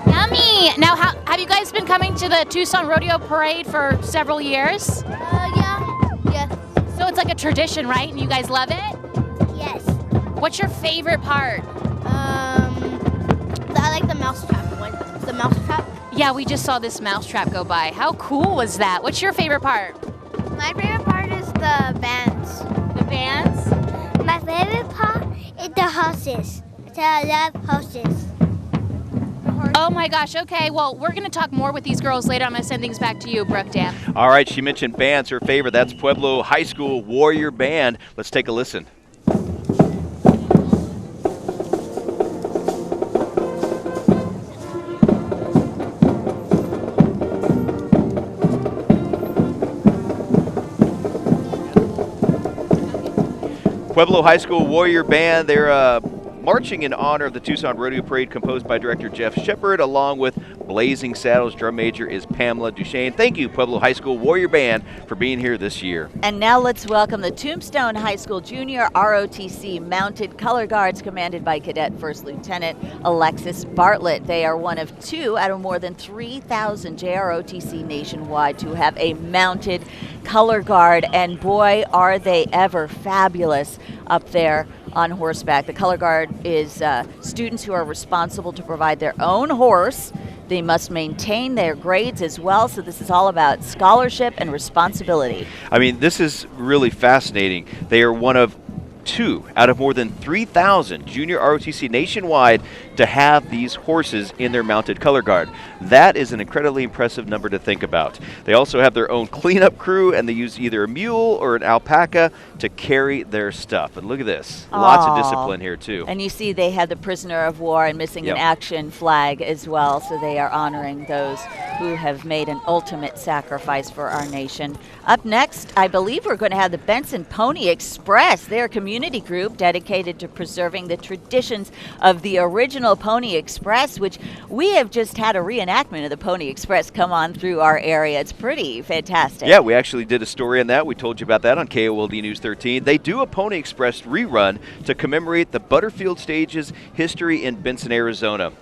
Yummy! Now, have you guys been coming to the Tucson Rodeo Parade for several years? Yeah. Yes. So it's like a tradition, right? And you guys love it? Yes. What's your favorite part? I like the mousetrap one. The mousetrap. Yeah, we just saw this mousetrap go by. How cool was that? What's your favorite part? My favorite part is the bands. The bands? My favorite part is the horses. I love horses. Oh my gosh, okay. Well, we're going to talk more with these girls later. I'm going to send things back to you, Brooke Dan. All right, she mentioned bands, her favorite. That's Pueblo High School Warrior Band. Let's take a listen. Pueblo High School Warrior Band, they're marching in honor of the Tucson Rodeo Parade, composed by director Jeff Shepard, along with Blazing Saddles. Drum major is Pamela Duchesne. Thank you, Pueblo High School Warrior Band, for being here this year. And now let's welcome the Tombstone High School Junior ROTC Mounted Color Guards, commanded by Cadet First Lieutenant Alexis Bartlett. They are one of 2 out of more than 3,000 JROTC nationwide to have a mounted color guard, and boy, are they ever fabulous up there on horseback. The color guard is students who are responsible to provide their own horse. They must maintain their grades as well, so this is all about scholarship and responsibility. I mean, this is really fascinating. They are one of 2 out of more than 3,000 junior ROTC nationwide to have these horses in their mounted color guard. That is an incredibly impressive number to think about. They also have their own cleanup crew, and they use either a mule or an alpaca to carry their stuff. And look at this. Lots of discipline here, too. And you see they have the prisoner of war and missing in action flag as well, so they are honoring those who have made an ultimate sacrifice for our nation. Up next, I believe we're going to have the Benson Pony Express. They're a community group dedicated to preserving the traditions of the original Pony Express, which we have just had a reenactment of the Pony Express come on through our area. It's pretty fantastic. Yeah, we actually did a story on that. We told you about that on KOLD News 13. They do a Pony Express rerun to commemorate the Butterfield Stage's history in Benson, Arizona.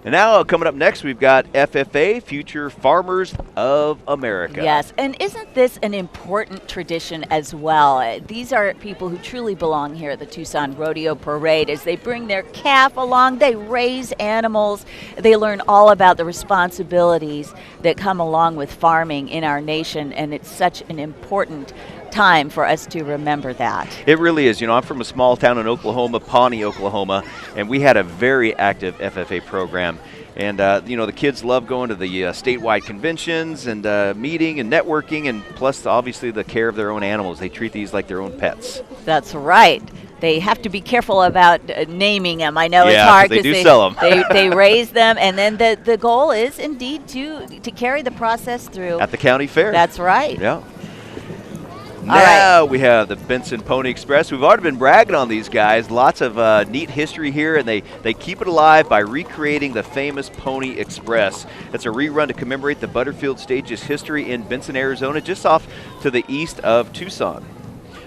And now, coming up next, we've got FFA, Future Farmers of America. Yes, and isn't this an important tradition as well? These are people who truly belong here at the Tucson Rodeo Parade. As they bring their calf along, they raise animals, they learn all about the responsibilities that come along with farming in our nation, and it's such an important time for us to remember that. It really is. You know, I'm from a small town in Oklahoma, Pawnee, Oklahoma, and we had a very active FFA program. And, you know, the kids love going to the statewide conventions and meeting and networking, and plus, obviously, the care of their own animals. They treat these like their own pets. That's right. They have to be careful about naming them. I know it's hard because they sell them. they raise them, and then the goal is indeed to carry the process through. At the county fair. That's right. Yeah. Now we have the Benson Pony Express. We've already been bragging on these guys. Lots of neat history here, and they keep it alive by recreating the famous Pony Express. It's a rerun to commemorate the Butterfield Stage's history in Benson, Arizona, just off to the east of Tucson.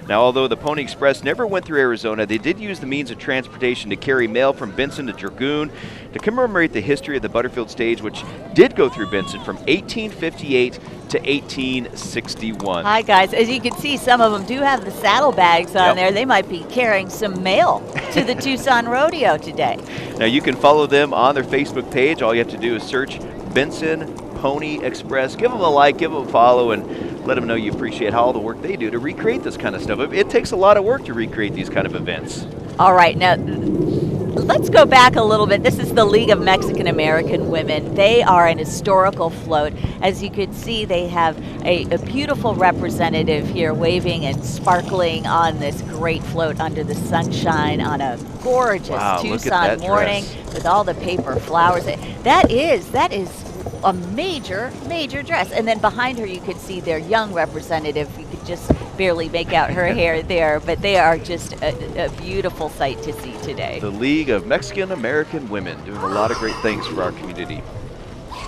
Now, although the Pony Express never went through Arizona, they did use the means of transportation to carry mail from Benson to Dragoon to commemorate the history of the Butterfield Stage, which did go through Benson from 1858 to 1861. Hi, guys. As you can see, some of them do have the saddlebags on there. They might be carrying some mail to the Tucson Rodeo today. Now, you can follow them on their Facebook page. All you have to do is search Benson Pony Express. Give them a like, give them a follow, and let them know you appreciate all the work they do to recreate this kind of stuff. It takes a lot of work to recreate these kind of events. All right, now let's go back a little bit. This is the League of Mexican American Women. They are an historical float. As you can see, they have a beautiful representative here waving and sparkling on this great float under the sunshine on a gorgeous Tucson morning with all the paper flowers. That is a major dress. And then behind her you could see their young representative. You could just barely make out her hair there, but they are just a beautiful sight to see today. The League of Mexican American Women doing a lot of great things for our community.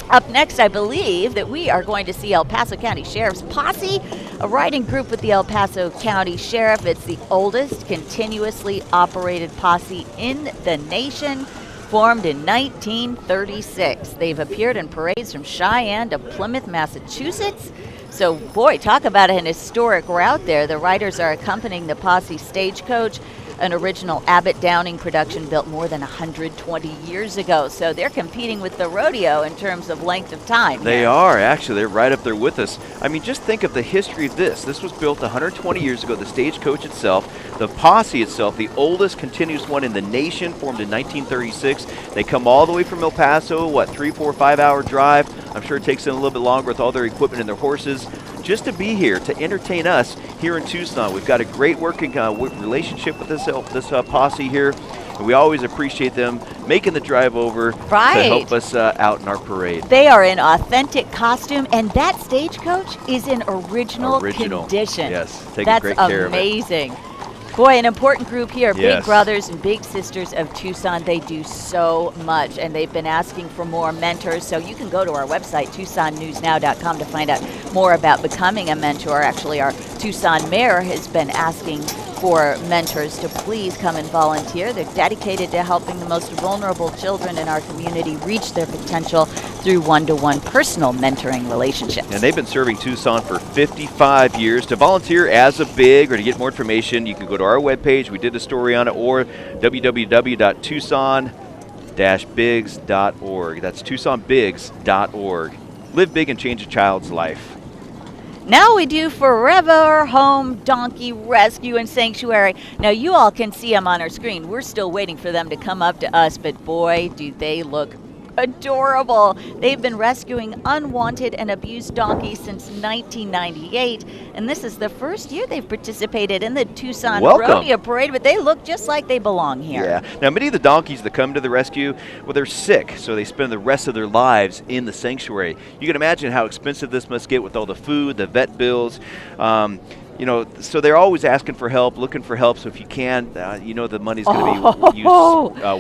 Up next, I believe that we are going to see El Paso County Sheriff's Posse, a riding group with the El Paso County Sheriff. It's the oldest continuously operated posse in the nation. Formed in 1936. They've appeared in parades from Cheyenne to Plymouth, Massachusetts. So, boy, talk about an historic route there. The riders are accompanying the posse stagecoach, an original Abbott Downing production built more than 120 years ago. So they're competing with the rodeo in terms of length of time. They are, actually. They're right up there with us. I mean, just think of the history of this. This was built 120 years ago, the stagecoach itself. The posse itself, the oldest continuous one in the nation, formed in 1936. They come all the way from El Paso, 3, 4, 5 hour drive. I'm sure it takes them a little bit longer with all their equipment and their horses. Just to be here, to entertain us here in Tucson. We've got a great working relationship with this posse here. And we always appreciate them making the drive over to help us out in our parade. They are in authentic costume, and that stagecoach is in original condition. Yes, taking great care of it. That's amazing. Boy, an important group here, Yes. Big Brothers and Big Sisters of Tucson. They do so much, and they've been asking for more mentors. So you can go to our website, TucsonNewsNow.com, to find out more about becoming a mentor. Actually, our Tucson mayor has been asking for mentors to please come and volunteer. They're dedicated to helping the most vulnerable children in our community reach their potential through one-to-one personal mentoring relationships. And they've been serving Tucson for 55 years. To volunteer as a Big or to get more information, you can go to our webpage. We did a story on it, or www.tucson-bigs.org. That's tucsonbigs.org. Live big and change a child's life. Now we do Forever Home Donkey Rescue and Sanctuary. Now you all can see them on our screen. We're still waiting for them to come up to us, but boy, do they look adorable. They've been rescuing unwanted and abused donkeys since 1998, and this is the first year they've participated in the Tucson Rodeo Parade, but they look just like they belong here. Yeah. Now, many of the donkeys that come to the rescue, well, they're sick, so they spend the rest of their lives in the sanctuary. You can imagine how expensive this must get with all the food, the vet bills. You know, so they're always asking for help, looking for help. So if you can, you know the money's going to be used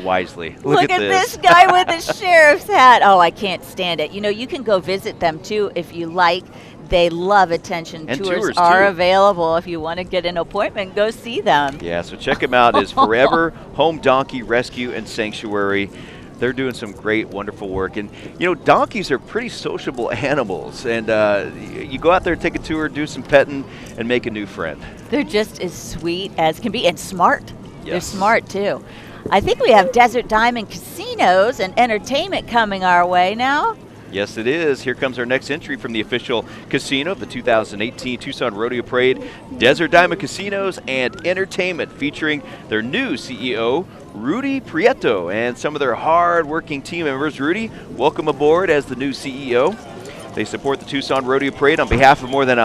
wisely. Look at this guy with his sheriff's hat. Oh, I can't stand it. You know, you can go visit them, too, if you like. They love attention. And tours are available. If you want to get an appointment, go see them. Yeah, so check them out. It's Forever Home Donkey Rescue and Sanctuary. They're doing some great, wonderful work. And, you know, donkeys are pretty sociable animals. And you go out there, take a tour, do some petting, and make a new friend. They're just as sweet as can be, and smart. Yes. They're smart, too. I think we have Desert Diamond Casinos and Entertainment coming our way now. Yes, it is. Here comes our next entry from the official casino of the 2018 Tucson Rodeo Parade, Desert Diamond Casinos and Entertainment, featuring their new CEO, Rudy Prieto, and some of their hard-working team members. Rudy, welcome aboard as the new CEO. They support the Tucson Rodeo Parade on behalf of more than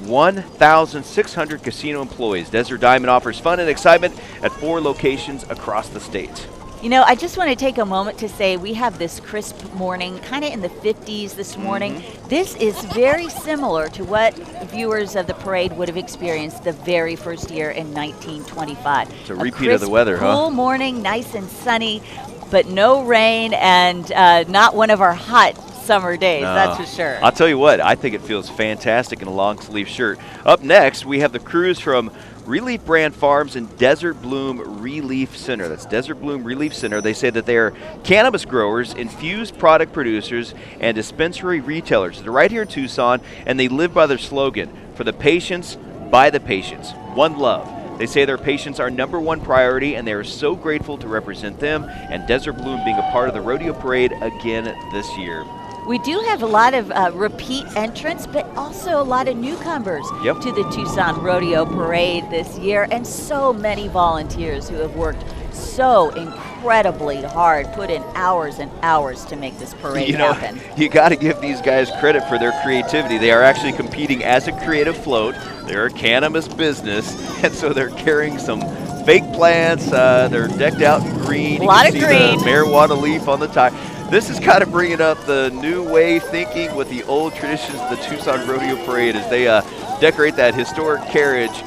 1,600 casino employees. Desert Diamond offers fun and excitement at 4 locations across the state. You know, I just want to take a moment to say we have this crisp morning, kind of in the 50s this morning. This is very similar to what viewers of the parade would have experienced the very first year in 1925. It's a repeat of the weather, huh? Cool morning, nice and sunny, but no rain, and not one of our hot summer days, that's for sure. I'll tell you what, I think it feels fantastic in a long sleeve shirt. Up next, we have the crews from Relief Brand Farms and Desert Bloom Relief Center. That's Desert Bloom Relief Center. They say that they are cannabis growers, infused product producers, and dispensary retailers. They're right here in Tucson, and they live by their slogan, for the patients, by the patients, one love. They say their patients are #1 priority, and they are so grateful to represent them and Desert Bloom being a part of the rodeo parade again this year. We do have a lot of repeat entrants, but also a lot of newcomers to the Tucson Rodeo Parade this year, and so many volunteers who have worked so incredibly hard, put in hours and hours to make this parade happen. You got to give these guys credit for their creativity. They are actually competing as a creative float. They're a cannabis business, and so they're carrying some fake plants. They're decked out in green. A lot of green. The marijuana leaf on the top. This is kind of bringing up the new way thinking with the old traditions of the Tucson Rodeo Parade as they decorate that historic carriage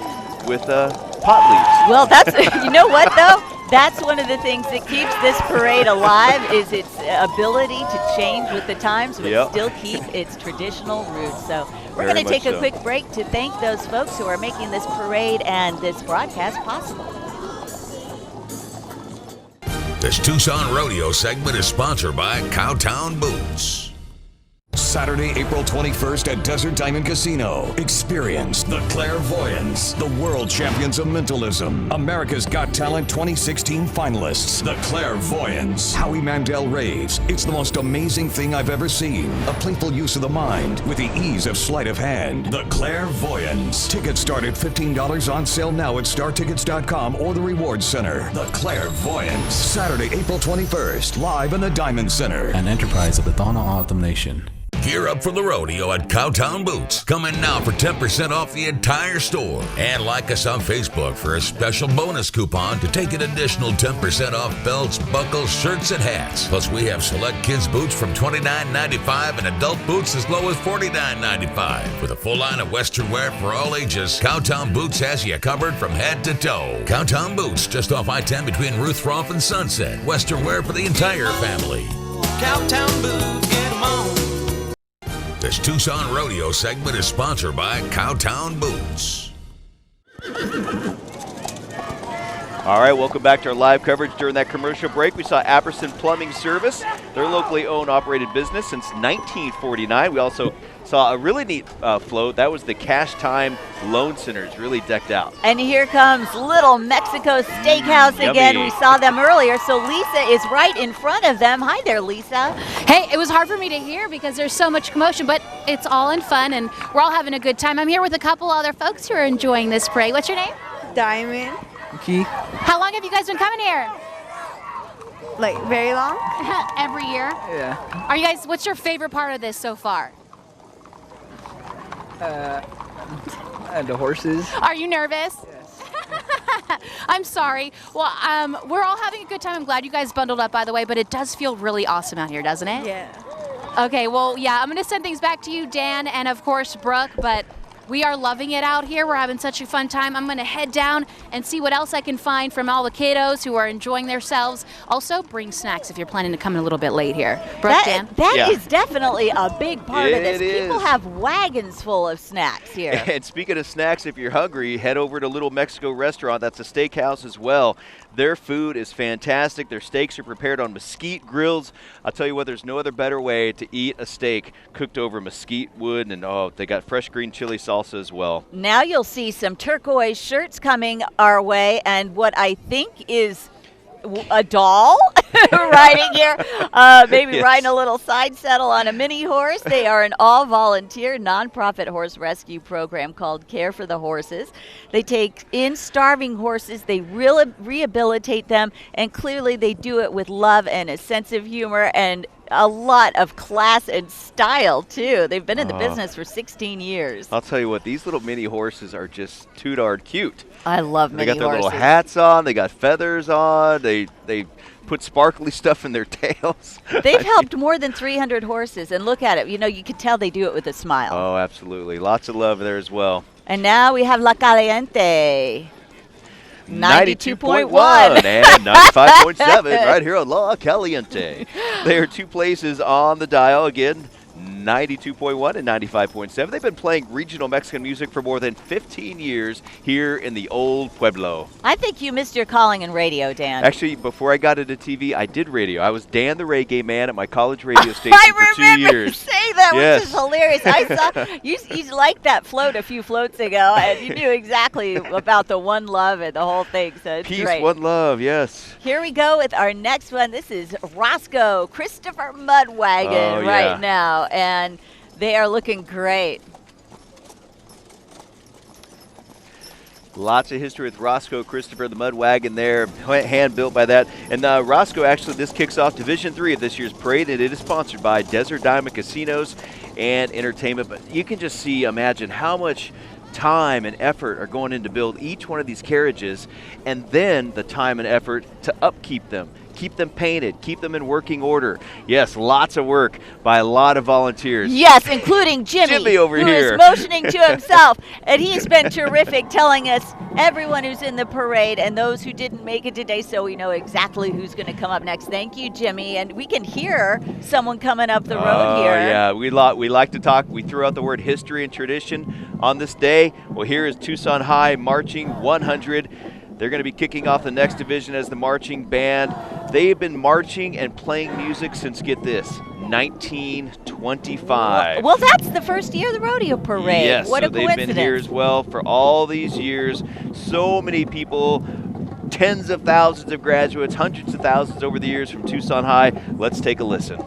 with pot leaves. Well, that's, you know what though? That's one of the things that keeps this parade alive, is its ability to change with the times, but still keep its traditional roots. So we're going to take a quick break to thank those folks who are making this parade and this broadcast possible. This Tucson Rodeo segment is sponsored by Cowtown Boots. Saturday, April 21st at Desert Diamond Casino. Experience the Clairvoyants, the world champions of mentalism. America's Got Talent 2016 finalists, the Clairvoyants. Howie Mandel raves, "It's the most amazing thing I've ever seen. A playful use of the mind with the ease of sleight of hand. The Clairvoyants. Tickets start at $15 on sale now at StarTickets.com or the Reward Center. The Clairvoyants. Saturday, April 21st, live in the Diamond Center. An enterprise of the Donna Autumn Nation. Gear up for the rodeo at Cowtown Boots. Coming now for 10% off the entire store. And like us on Facebook for a special bonus coupon to take an additional 10% off belts, buckles, shirts, and hats. Plus, we have select kids' boots from $29.95 and adult boots as low as $49.95. With a full line of Western wear for all ages, Cowtown Boots has you covered from head to toe. Cowtown Boots, just off I-10 between Ruth Rolfe and Sunset. Western wear for the entire family. Cowtown Boots, get 'em on. This Tucson Rodeo segment is sponsored by Cowtown Boots. All right, welcome back to our live coverage. During that commercial break, we saw Apperson Plumbing Service. They're a locally owned, operated business since 1949. We also saw a really neat float. That was the Cash Time Loan Centers, really decked out. And here comes Little Mexico Steakhouse again. Yummy. We saw them earlier, so Lisa is right in front of them. Hi there, Lisa. Hey, it was hard for me to hear because there's so much commotion, but it's all in fun and we're all having a good time. I'm here with a couple other folks who are enjoying this parade. What's your name? Diamond. Keith. How long have you guys been coming here? Like very long? Every year? Yeah. Are you guys, what's your favorite part of this so far? The horses. Are you nervous? Yes. I'm sorry. Well, we're all having a good time. I'm glad you guys bundled up, by the way, but it does feel really awesome out here, doesn't it? Yeah. Okay, well, yeah, I'm going to send things back to you, Dan, and of course, Brooke, but we are loving it out here. We're having such a fun time. I'm going to head down and see what else I can find from all the kiddos who are enjoying themselves. Also, bring snacks if you're planning to come in a little bit late here. Brooke, Dan? That is definitely a big part of this. It People is. have wagons full of snacks here. And speaking of snacks, if you're hungry, head over to Little Mexico Restaurant. That's a steakhouse as well. Their food is fantastic. Their steaks are prepared on mesquite grills. I'll tell you what, there's no other better way to eat a steak cooked over mesquite wood. And, oh, they got fresh green chili salsa as well. Now you'll see some turquoise shirts coming our way, and what I think is a doll riding here, maybe Yes. riding a little side saddle on a mini horse. They are an all-volunteer nonprofit horse rescue program called Care for the Horses. They take in starving horses, they rehabilitate them, and clearly they do it with love and a sense of humor and a lot of class and style, too. They've been in the business for 16 years. I'll tell you what, these little mini horses are just too darn cute. I love mini horses. They got their horses. little hats on. They got feathers on. They put sparkly stuff in their tails. They've helped more than 300 horses, and look at it. You know, you could tell they do it with a smile. Oh, absolutely. Lots of love there as well. And now we have La Caliente. 92.1 and 95.7 right here on La Caliente. There are two places on the dial again. 92.1 and 95.7. They've been playing regional Mexican music for more than 15 years here in the old Pueblo. I think you missed your calling in radio, Dan. Actually, before I got into TV, I did radio. I was Dan the Reggae Man at my college radio station for 2 years. I remember you say that, Yes. which is hilarious. I saw you liked that float a few floats ago, and you knew exactly about the one love and the whole thing. So it's Peace, great. one love, yes. Here we go with our next one. This is Roscoe Christopher Mudwagon right now, and they are looking great. Lots of history with Roscoe Christopher, the Mud Wagon there, hand built by that. And Roscoe, actually, this kicks off Division 3 of this year's parade, and it is sponsored by Desert Diamond Casinos and Entertainment. But you can just imagine how much time and effort are going in to build each one of these carriages, and then the time and effort to upkeep them. Keep them painted, keep them in working order. Yes, lots of work by a lot of volunteers. Yes, including Jimmy over who here. is motioning to himself. And he's been terrific, telling us everyone who's in the parade and those who didn't make it today, so we know exactly who's going to come up next. Thank you, Jimmy. And we can hear someone coming up the road here. Yeah, we like to talk. We threw out the word history and tradition on this day. Well, here is Tucson High Marching 100. They're going to be kicking off the next division as the marching band. They've been marching and playing music since, get this, 1925. Well, that's the first year of the rodeo parade. Yes, What so a they've coincidence. been here as well for all these years. So many people, tens of thousands of graduates, hundreds of thousands over the years from Tucson High. Let's take a listen.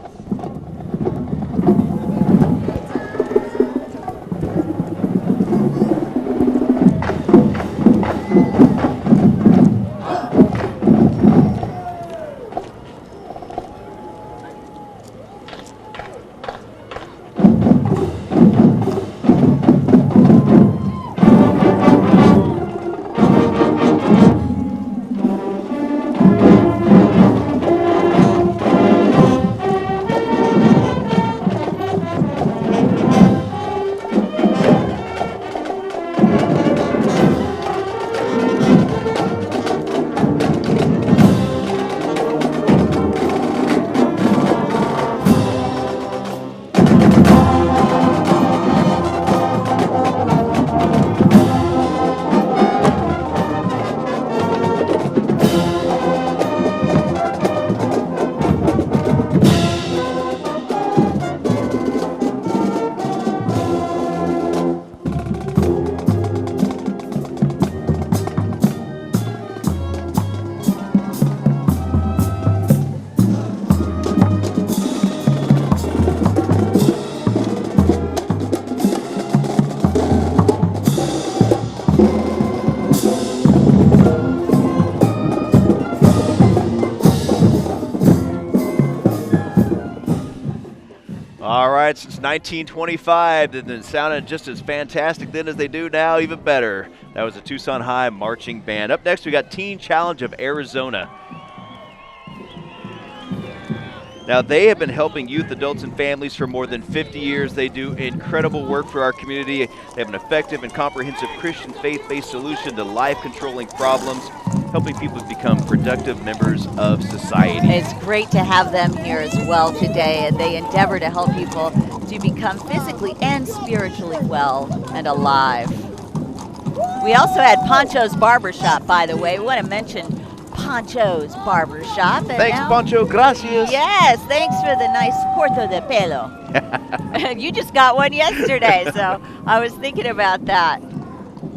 right, since 1925, and it sounded just as fantastic then as they do now, even better. That was the Tucson High Marching Band. Up next, we got Teen Challenge of Arizona. Now, they have been helping youth, adults, and families for more than 50 years. They do incredible work for our community. They have an effective and comprehensive Christian faith-based solution to life-controlling problems, helping people become productive members of society. It's great to have them here as well today, and they endeavor to help people to become physically and spiritually well and alive. We also had Pancho's Barbershop, by the way. We want to mention Pancho's Barbershop. And thanks, Pancho. Gracias. Yes, thanks for the nice corto de pelo. You just got one yesterday, so I was thinking about that.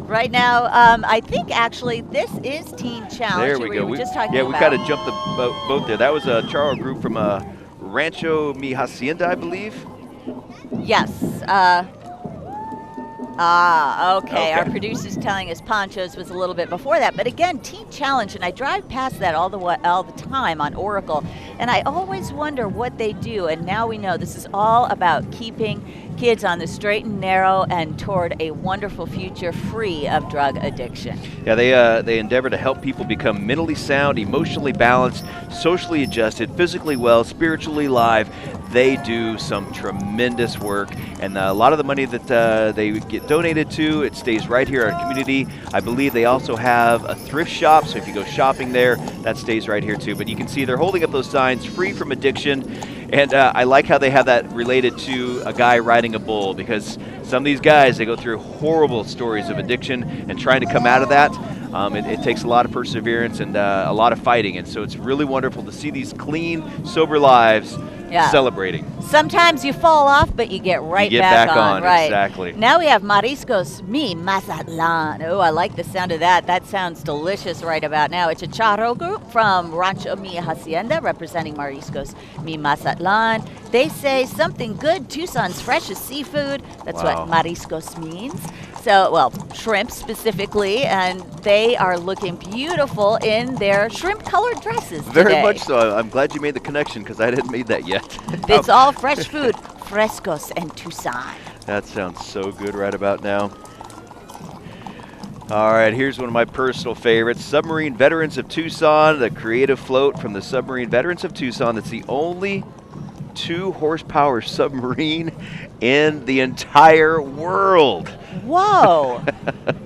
Right now, I think actually this is Teen Challenge. There we go. We were just talking we about. kind of jumped the boat there. That was a Charo group from Rancho Mi Hacienda, I believe. Yes. Okay. Our producer's telling us Pancho's was a little bit before that. But again, Teen Challenge, and I drive past that all the time on Oracle, and I always wonder what they do. And now we know this is all about keeping kids on the straight and narrow and toward a wonderful future free of drug addiction. Yeah, they endeavor to help people become mentally sound, emotionally balanced, socially adjusted, physically well, spiritually alive. They do some tremendous work, and a lot of the money that they get donated to, it stays right here in our community. I believe they also have a thrift shop, so if you go shopping there, that stays right here too. But you can see they're holding up those signs, free from addiction, and I like how they have that related to a guy riding a bull, because some of these guys, they go through horrible stories of addiction and trying to come out of that. It takes a lot of perseverance and a lot of fighting, and so it's really wonderful to see these clean, sober lives celebrating. Sometimes you fall off, but you get right back on. Right. Exactly. Now we have Mariscos Mi Mazatlan. Oh, I like the sound of that. That sounds delicious right about now. It's a Charo group from Rancho Mi Hacienda representing Mariscos Mi Mazatlan. They say something good, Tucson's freshest seafood. That's what Mariscos means. So, well, shrimp specifically, and they are looking beautiful in their shrimp-colored dresses today. Very much so. I'm glad you made the connection, because I hadn't made that yet. It's all fresh food, frescos and Tucson. That sounds so good right about now. All right, here's one of my personal favorites, Submarine Veterans of Tucson, the creative float from the Submarine Veterans of Tucson. That's the only 2-horsepower submarine in the entire world. Whoa.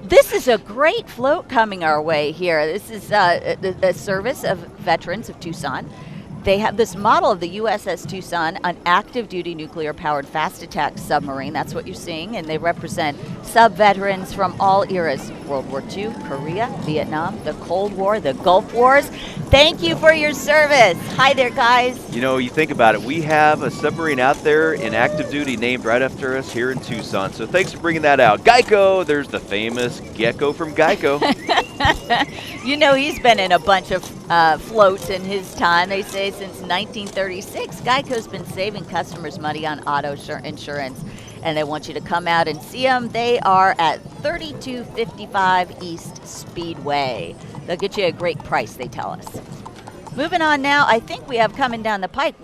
This is a great float coming our way here. This is the service of Veterans of Tucson. They have this model of the USS Tucson, an active-duty nuclear-powered fast-attack submarine. That's what you're seeing, and they represent sub-veterans from all eras: World War II, Korea, Vietnam, the Cold War, the Gulf Wars. Thank you for your service. Hi there, guys. You know, you think about it, we have a submarine out there in active duty named right after us here in Tucson, so thanks for bringing that out. Geico, there's the famous Gecko from Geico. You know, he's been in a bunch of floats in his time. They say since 1936, Geico's been saving customers money on auto insurance, and they want you to come out and see them. They are at 3255 East Speedway. They'll get you a great price, they tell us. Moving on now, I think we have coming down the pike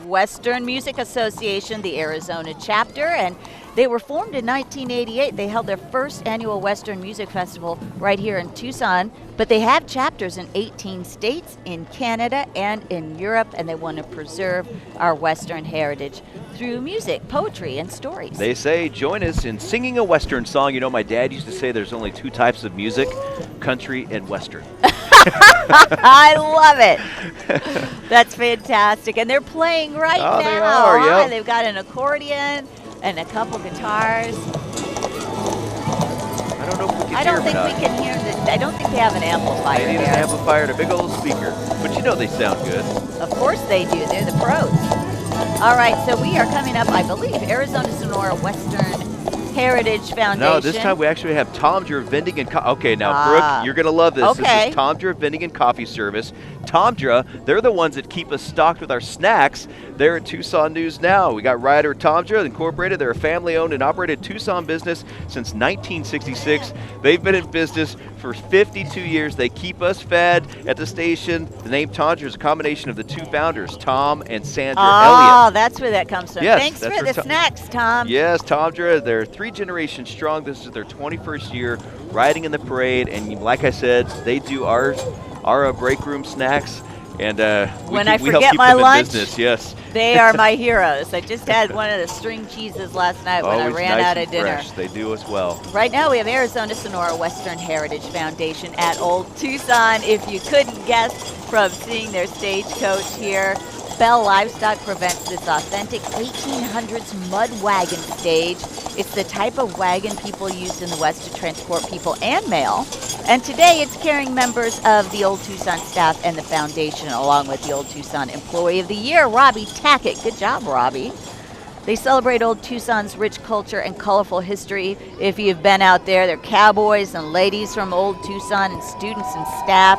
Western Music Association, the Arizona chapter, and they were formed in 1988. They held their first annual Western Music Festival right here in Tucson, but they have chapters in 18 states, in Canada, and in Europe, and they want to preserve our Western heritage through music, poetry, and stories. They say, join us in singing a Western song. You know, my dad used to say there's only 2 types of music, country and Western. I love it. That's fantastic. And they're playing right now. They are, yep. They've got an accordion and a couple guitars. I don't know if we can I don't think we can hear this. I don't think they have an amplifier. They need an amplifier and a big old speaker. But you know they sound good. Of course they do. They're the pros. All right, so we are coming up, I believe, Arizona Sonora Western Heritage Foundation. No, this time we actually have Tomdra Vending and Okay, now, Brooke, you're going to love this. Okay. This is Tomdra Vending and Coffee Service. Tomdra, they're the ones that keep us stocked with our snacks. They're at Tucson News Now. We got Ryder Tomdra Incorporated. They're a family-owned and operated Tucson business since 1966. They've been in business for 52 years. They keep us fed at the station. The name Tomdra is a combination of the two founders, Tom and Sandra Elliott. Oh, that's where that comes from. Yes, Thanks that's for where the snacks, Tom. Yes, Tomdra, they're 3 generations strong. This is their 21st year riding in the parade, and like I said, they do our break room snacks, and when we I help forget keep my them in lunch, business. Yes, they are my heroes. I just had one of the string cheeses last night when I Always ran nice out and of dinner. fresh. They do us well. Right now we have Arizona Sonora Western Heritage Foundation at Old Tucson. If you couldn't guess from seeing their stagecoach here, Bell Livestock prevents this authentic 1800s mud wagon stage. It's the type of wagon people used in the West to transport people and mail. And today it's carrying members of the Old Tucson staff and the foundation, along with the Old Tucson Employee of the Year, Robbie Tackett. Good job, Robbie. They celebrate Old Tucson's rich culture and colorful history. If you've been out there, they're cowboys and ladies from Old Tucson and students and staff.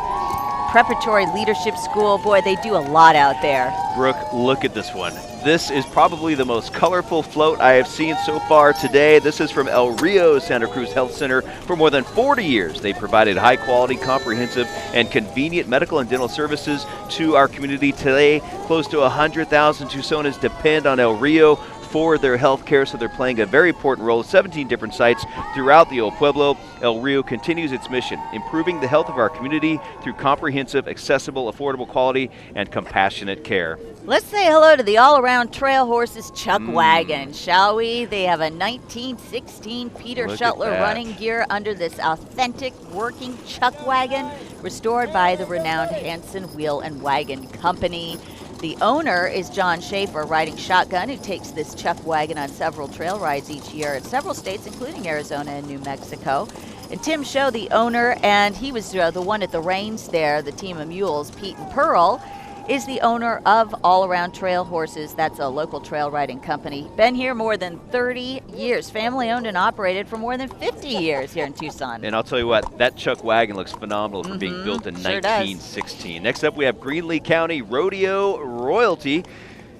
Preparatory Leadership School. Boy, they do a lot out there. Brooke, look at this one. This is probably the most colorful float I have seen so far today. This is from El Rio Santa Cruz Health Center. For more than 40 years, they provided high-quality, comprehensive, and convenient medical and dental services to our community. Today, close to 100,000 Tucsonans depend on El Rio for their health care, so they're playing a very important role at 17 different sites throughout the Old Pueblo. El Rio continues its mission, improving the health of our community through comprehensive, accessible, affordable, quality, and compassionate care. Let's say hello to the all-around trail horses chuck wagon, shall we? They have a 1916 Peter Look at Shuttler that. running gear under this authentic working chuck wagon, restored by the renowned Hanson Wheel and Wagon Company. The owner is John Schaefer, riding shotgun, who takes this chuck wagon on several trail rides each year in several states, including Arizona and New Mexico. And Tim Show, the owner, and he was the one at the reins there, the team of mules, Pete and Pearl, is the owner of All Around Trail Horses. That's a local trail riding company. Been here more than 30 years. Family owned and operated for more than 50 years here in Tucson. And I'll tell you what, that chuck wagon looks phenomenal for being built in Sure 1916. Next up, we have Greenlee County Rodeo Royalty.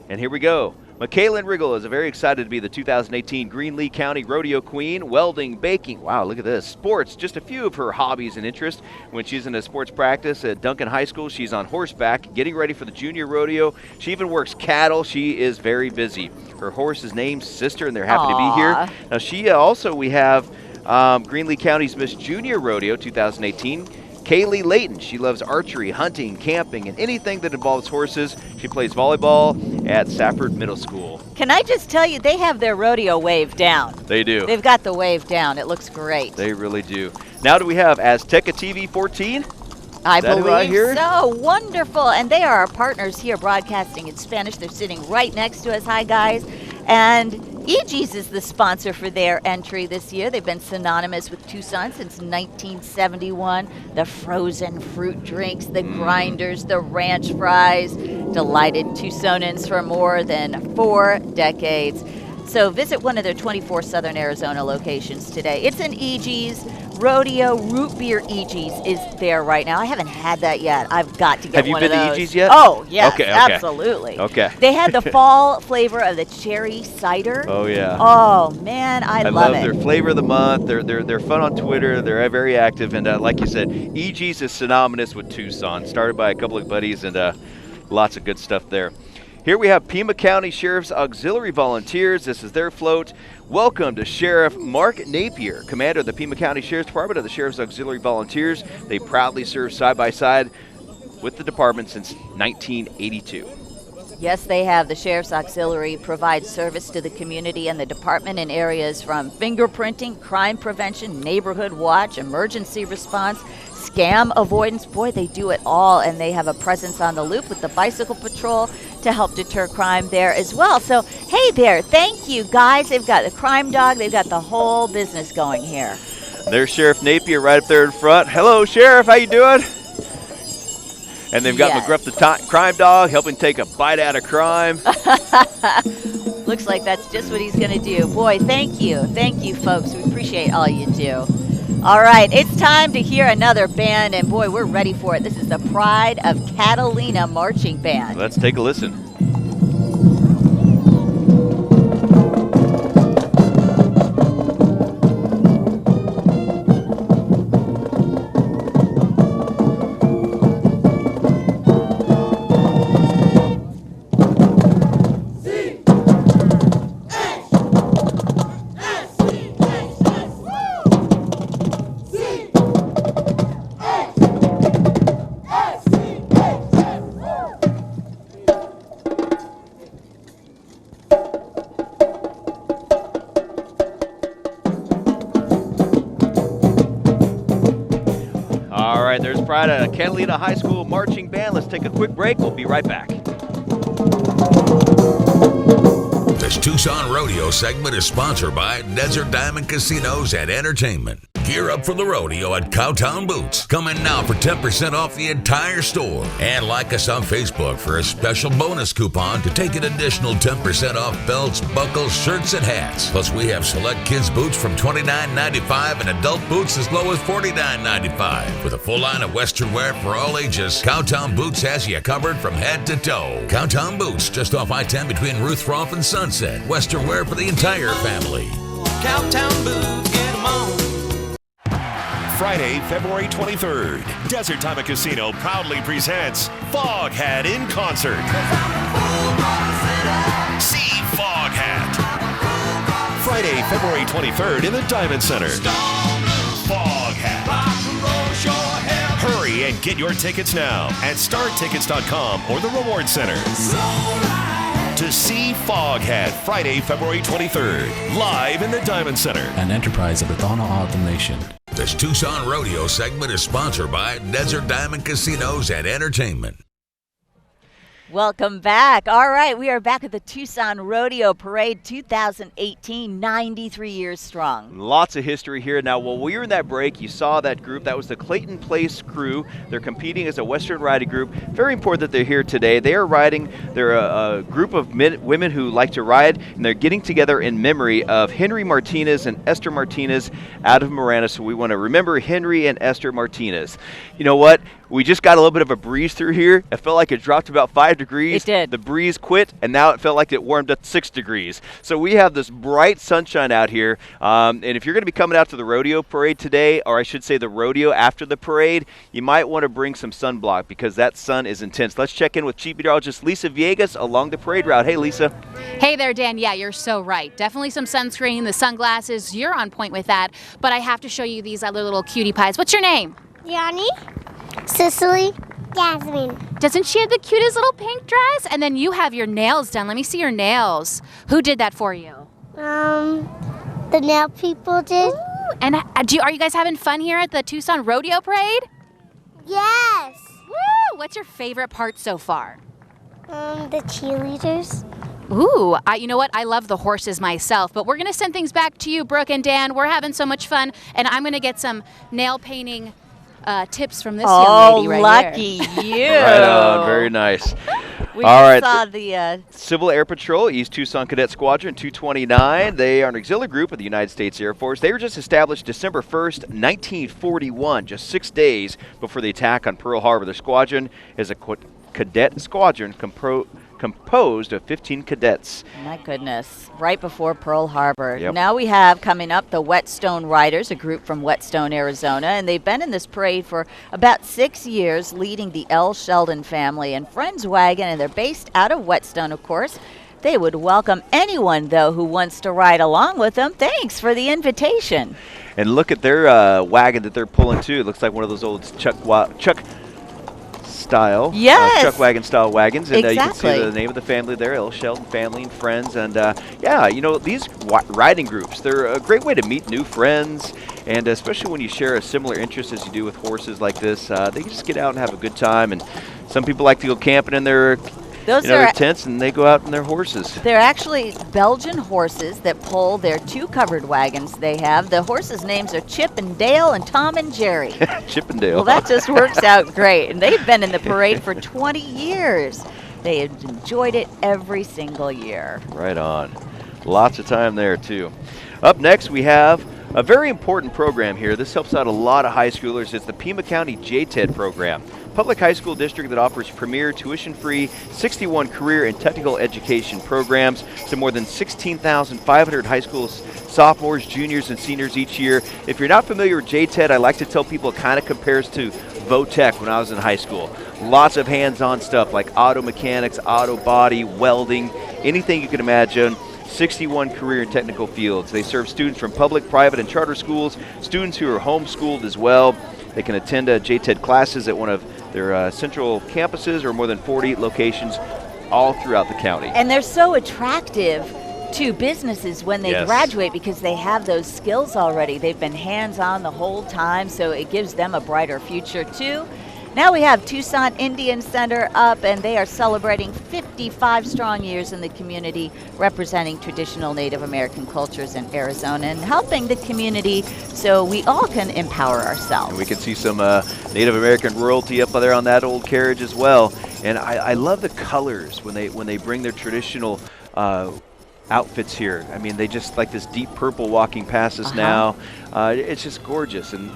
And here we go. Michaela Riggle is very excited to be the 2018 Greenlee County Rodeo Queen. Welding, baking, wow, look at this. Sports, just a few of her hobbies and interests. When she's in a sports practice at Duncan High School, she's on horseback, getting ready for the junior rodeo. She even works cattle. She is very busy. Her horse is named Sister, and they're happy to be here. Now, she also, we have Greenlee County's Miss Junior Rodeo 2018. Kaylee Layton, she loves archery, hunting, camping, and anything that involves horses. She plays volleyball at Safford Middle School. Can I just tell you, they have their rodeo wave down. They do. They've got the wave down. It looks great. They really do. Now do we have Azteca TV 14? I Is that who I believe hear? so. Wonderful. And they are our partners here broadcasting in Spanish. They're sitting right next to us. Hi, guys. And EG's is the sponsor for their entry this year. They've been synonymous with Tucson since 1971. The frozen fruit drinks, the grinders, the ranch fries, delighted Tucsonans for more than 4 decades. So visit one of their 24 Southern Arizona locations today. It's an EG's. Rodeo Root Beer EG's is there right now. I haven't had that yet. I've got to get one of those. Have you been to EG's yet? Oh, yes, Okay. absolutely. Okay. They had the fall flavor of the cherry cider. Oh, yeah. Oh, man, I love it. their flavor of the month. They're fun on Twitter. They're very active. And like you said, EG's is synonymous with Tucson. Started by a couple of buddies, and lots of good stuff there. Here we have Pima County Sheriff's Auxiliary Volunteers. This is their float. Welcome to Sheriff Mark Napier, commander of the Pima County Sheriff's Department of the Sheriff's Auxiliary Volunteers. They proudly serve side by side with the department since 1982. Yes, they have. The Sheriff's Auxiliary provides service to the community and the department in areas from fingerprinting, crime prevention, neighborhood watch, emergency response, scam avoidance. Boy, they do it all, and they have a presence on the loop with the bicycle patrol to help deter crime there as well. So, hey there, thank you, guys. They've got the crime dog. They've got the whole business going here. There's Sheriff Napier right up there in front. Hello, Sheriff. How you doing? And they've got McGruff the crime dog helping take a bite out of crime. Looks like that's just what he's going to do. Boy, thank you. Thank you, folks. We appreciate all you do. All right, it's time to hear another band, and boy, we're ready for it. This is the Pride of Catalina Marching Band. Let's take a listen. All right, there's Pride of Catalina High School Marching Band. Let's take a quick break. We'll be right back. This Tucson Rodeo segment is sponsored by Desert Diamond Casinos and Entertainment. Gear up for the rodeo at Cowtown Boots. Come in now for 10% off the entire store. And like us on Facebook for a special bonus coupon to take an additional 10% off belts, buckles, shirts, and hats. Plus, we have select kids' boots from $29.95 and adult boots as low as $49.95. With a full line of Western wear for all ages, Cowtown Boots has you covered from head to toe. Cowtown Boots, just off I-10 between Ruth Rolfe and Sunset. Western wear for the entire family. Cowtown Boots, get 'em on. Friday, February 23rd, Desert Diamond Casino proudly presents Foghat in concert. See Foghat. Friday, February 23rd in the Diamond Center. Foghat. Hurry and get your tickets now at StarTickets.com or the Reward Center. To see Foghat Friday, February 23rd, live in the Diamond Center. An enterprise of the Donna Autumn Nation. This Tucson Rodeo segment is sponsored by Desert Diamond Casinos and Entertainment. Welcome back. All right, we are back at the Tucson Rodeo Parade 2018, 93 years strong. Lots of history here. Now, while we were in that break, you saw that group. That was the Clayton Place crew. They're competing as a Western riding group. Very important that they're here today. They are riding. They're a group of women who like to ride, and they're getting together in memory of Henry Martinez and Esther Martinez out of Marana. So we want to remember Henry and Esther Martinez. You know what? We just got a little bit of a breeze through here. It felt like it dropped about 5 degrees. It did. The breeze quit, and now it felt like it warmed up 6 degrees. So we have this bright sunshine out here. And if you're going to be coming out to the rodeo parade today, or I should say the rodeo after the parade, you might want to bring some sunblock because that sun is intense. Let's check in with Chief Meteorologist Lisa Villegas along the parade route. Hey, Lisa. Hey there, Dan. Yeah, you're so right. Definitely some sunscreen, the sunglasses. You're on point with that. But I have to show you these other little cutie pies. What's your name? Yanni, Cicely, Jasmine. Doesn't she have the cutest little pink dress? And then you have your nails done. Let me see your nails. Who did that for you? The nail people did. Ooh, and are you guys having fun here at the Tucson Rodeo Parade? Yes. Woo! What's your favorite part so far? The cheerleaders. Ooh, you know what? I love the horses myself, but we're going to send things back to you, Brooke and Dan. We're having so much fun, and I'm going to get some nail painting tips from this young lady right lucky here. you. Right on. Very nice. We All right. saw the Civil Air Patrol, East Tucson Cadet Squadron 229. They are an auxiliary group of the United States Air Force. They were just established December 1st, 1941, just 6 days before the attack on Pearl Harbor. Their squadron is a cadet squadron composed of 15 cadets. My goodness, right before Pearl Harbor. Yep. Now we have coming up the Whetstone Riders, a group from Whetstone, Arizona, and they've been in this parade for about 6 years, leading the L. Sheldon family and friends wagon, and they're based out of Whetstone, of course. They would welcome anyone, though, who wants to ride along with them. Thanks for the invitation. And look at their wagon that they're pulling, too. It looks like one of those old Chuck style, yes, truck wagon style wagons, and exactly. You can see the name of the family there, L. Sheldon family and friends, and yeah, you know, these riding groups, they're a great way to meet new friends, and especially when you share a similar interest as you do with horses like this, they can just get out and have a good time, and some people like to go camping in their their tents, and they go out in their horses. They're actually Belgian horses that pull their 2 covered wagons they have. The horses' names are Chip and Dale and Tom and Jerry. Chip and Dale. Well, that just works out great. And they've been in the parade for 20 years. They have enjoyed it every single year. Right on. Lots of time there, too. Up next, we have a very important program here. This helps out a lot of high schoolers. It's the Pima County JTED program, public high school district that offers premier tuition-free 61 career and technical education programs to more than 16,500 high school sophomores, juniors, and seniors each year. If you're not familiar with JTED, I like to tell people it kind of compares to VOTEC when I was in high school. Lots of hands-on stuff like auto mechanics, auto body, welding, anything you can imagine. 61 career and technical fields. They serve students from public, private, and charter schools, students who are homeschooled as well. They can attend JTED classes at one of their central campuses or more than 40 locations all throughout the county. And they're so attractive to businesses when they graduate because they have those skills already. They've been hands-on the whole time, so it gives them a brighter future too. Now we have Tucson Indian Center up, and they are celebrating 55 strong years in the community, representing traditional Native American cultures in Arizona and helping the community so we all can empower ourselves. And we can see some Native American royalty up there on that old carriage as well. And I love the colors when they bring their traditional outfits here. I mean, they just like this deep purple walking past us now. It's just gorgeous, and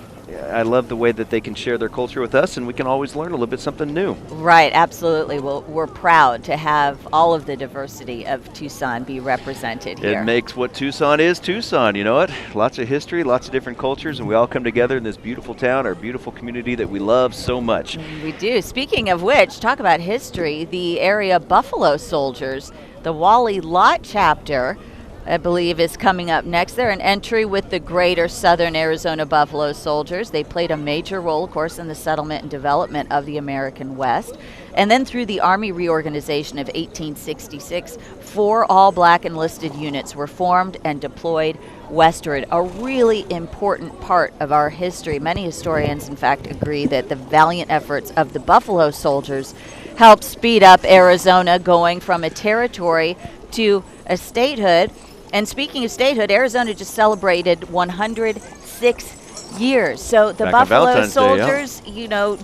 I love the way that they can share their culture with us, and we can always learn a little bit something new. Right, absolutely. Well, we're proud to have all of the diversity of Tucson be represented here. It makes what Tucson is Tucson, you know what? Lots of history, lots of different cultures, and we all come together in this beautiful town, our beautiful community that we love so much. We do. Speaking of which, talk about history, the area Buffalo Soldiers, the Wally Lott chapter, I believe, is coming up next. They're an entry with the Greater Southern Arizona Buffalo Soldiers. They played a major role, of course, in the settlement and development of the American West. And then through the Army reorganization of 1866, 4 all-black enlisted units were formed and deployed westward, a really important part of our history. Many historians, in fact, agree that the valiant efforts of the Buffalo Soldiers helped speed up Arizona going from a territory to a statehood. And speaking of statehood, Arizona just celebrated 106 years. So the Buffalo Soldiers, you know,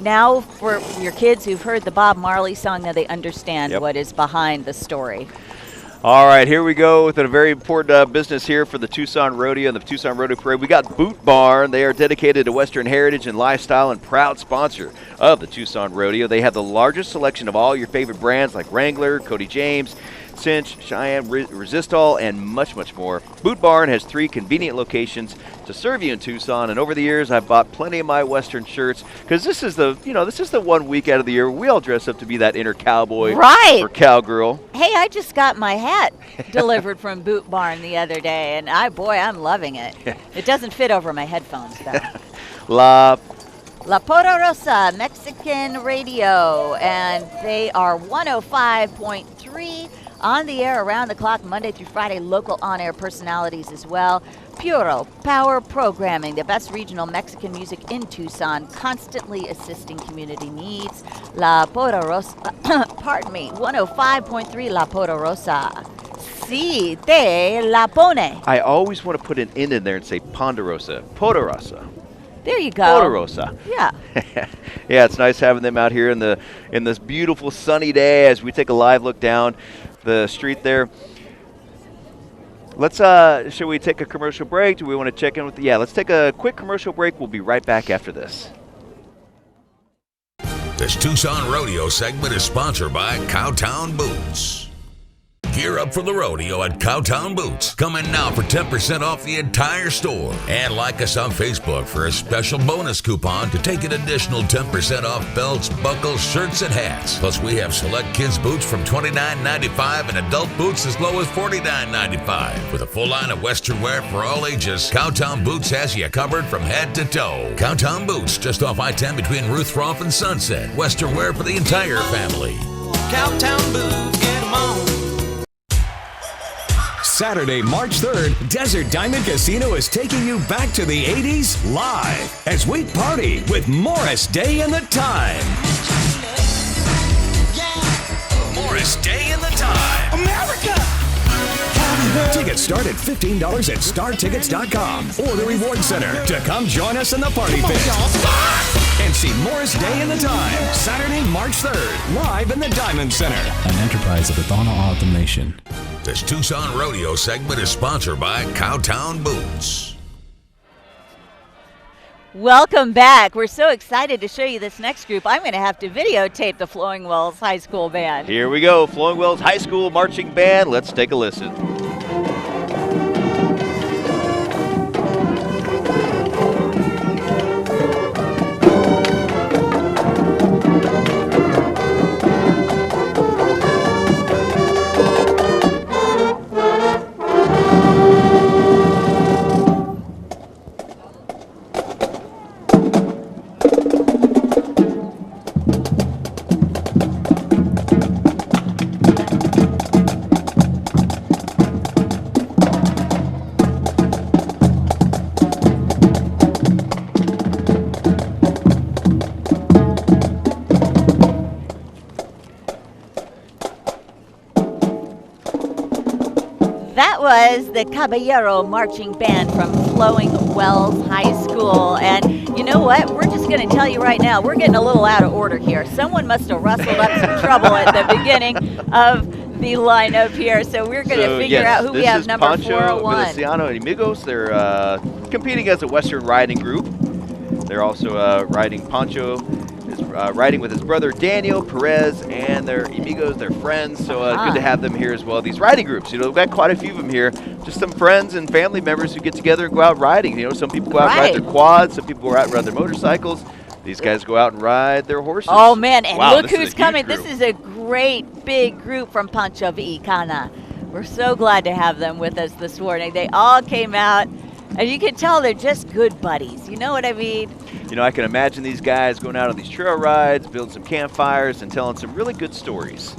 now for your kids who've heard the Bob Marley song, now they understand what is behind the story. All right, here we go with a very important business here for the Tucson Rodeo and the Tucson Rodeo Parade. We got Boot Barn. They are dedicated to Western heritage and lifestyle and proud sponsor of the Tucson Rodeo. They have the largest selection of all your favorite brands like Wrangler, Cody James, Cinch, Cheyenne, Resistol, and much, much more. Boot Barn has 3 convenient locations to serve you in Tucson, and over the years I've bought plenty of my Western shirts because this is the, this is the one week out of the year we all dress up to be that inner cowboy or cowgirl. Hey, I just got my hat delivered from Boot Barn the other day, and I'm loving it. It doesn't fit over my headphones though. La Poderosa Mexican Radio, and they are 105.3 on the air around the clock, Monday through Friday, local on-air personalities as well. Puro Power Programming, the best regional Mexican music in Tucson, constantly assisting community needs. La Poderosa, 105.3 La Poderosa. Si te la pone. I always want to put an N in there and say Ponderosa. Poderosa. There you go. Poderosa. Yeah. Yeah, it's nice having them out here in this beautiful sunny day as we take a live look down the street there. Let's should we take a commercial break? Do we want to check in with let's take a quick commercial break. We'll be right back after this. This Tucson Rodeo segment is sponsored by Cowtown Boots. Gear up for the rodeo at Cowtown Boots. Come in now for 10% off the entire store. And like us on Facebook for a special bonus coupon to take an additional 10% off belts, buckles, shirts, and hats. Plus, we have select kids' boots from $29.95 and adult boots as low as $49.95. With a full line of Western wear for all ages, Cowtown Boots has you covered from head to toe. Cowtown Boots, just off I-10 between Ruth Rolfe and Sunset. Western wear for the entire family. Cowtown Boots, get 'em on. Saturday, March 3rd, Desert Diamond Casino is taking you back to the 80s live as we party with Morris Day and the Time. Morris Day and the Time. America! Tickets start at $15 at StarTickets.com or the Reward Center to come join us in the party pit. And see Morris Day in the Time, Saturday, March 3rd, live in the Diamond Center. An enterprise of the Donna Autumn Nation. This Tucson Rodeo segment is sponsored by Cowtown Boots. Welcome back. We're so excited to show you this next group. I'm going to have to videotape the Flowing Wells High School Band. Here we go, Flowing Wells High School Marching Band. Let's take a listen. That was the Caballero Marching Band from Flowing Wells High School. And you know what? We're just going to tell you right now, we're getting a little out of order here. Someone must have rustled up some trouble at the beginning of the lineup here. So we're going to figure out who we have number Pancho, 401. Feliciano, and Amigos. They're competing as a Western riding group. They're also riding Pancho. Riding with his brother Daniel Perez and their amigos, their friends. So good to have them here as well. These riding groups, you know, we've got quite a few of them here. Just some friends and family members who get together and go out riding. You know, some people go out and ride their quads, some people go out and ride their motorcycles. These guys go out and ride their horses. Oh man, and wow, look who's coming. This is a great big group from Pancho Villacana. We're so glad to have them with us this morning. They all came out, and you can tell they're just good buddies. You know what I mean? You know, I can imagine these guys going out on these trail rides, building some campfires, and telling some really good stories.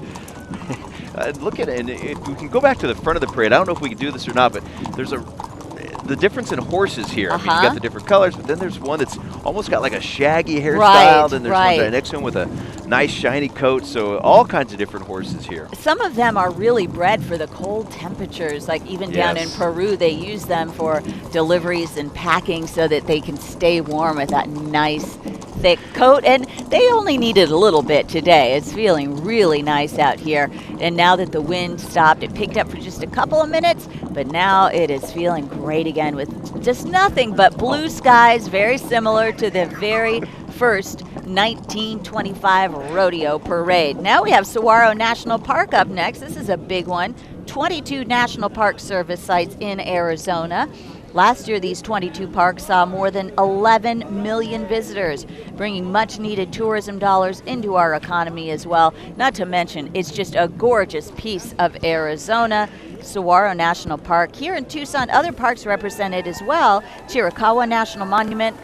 Look at it, and if we can go back to the front of the parade, I don't know if we can do this or not, but there's the difference in horses here. I mean, you got the different colors, but then there's one that's almost got like a shaggy hairstyle, and there's one right next to him with a nice shiny coat, so all kinds of different horses here. Some of them are really bred for the cold temperatures, like even down in Peru, they use them for deliveries and packing so that they can stay warm with that nice thick coat, and they only needed a little bit today. It's feeling really nice out here, and now that the wind stopped, it picked up for just a couple of minutes, but now it is feeling great again with just nothing but blue skies, very similar to the very first 1925 rodeo parade. Now we have Saguaro National Park up next. This is a big one. 22 National Park Service sites in Arizona. Last year, these 22 parks saw more than 11 million visitors, bringing much-needed tourism dollars into our economy as well. Not to mention, it's just a gorgeous piece of Arizona. Saguaro National Park. Here in Tucson, other parks represented as well. Chiricahua National Monument,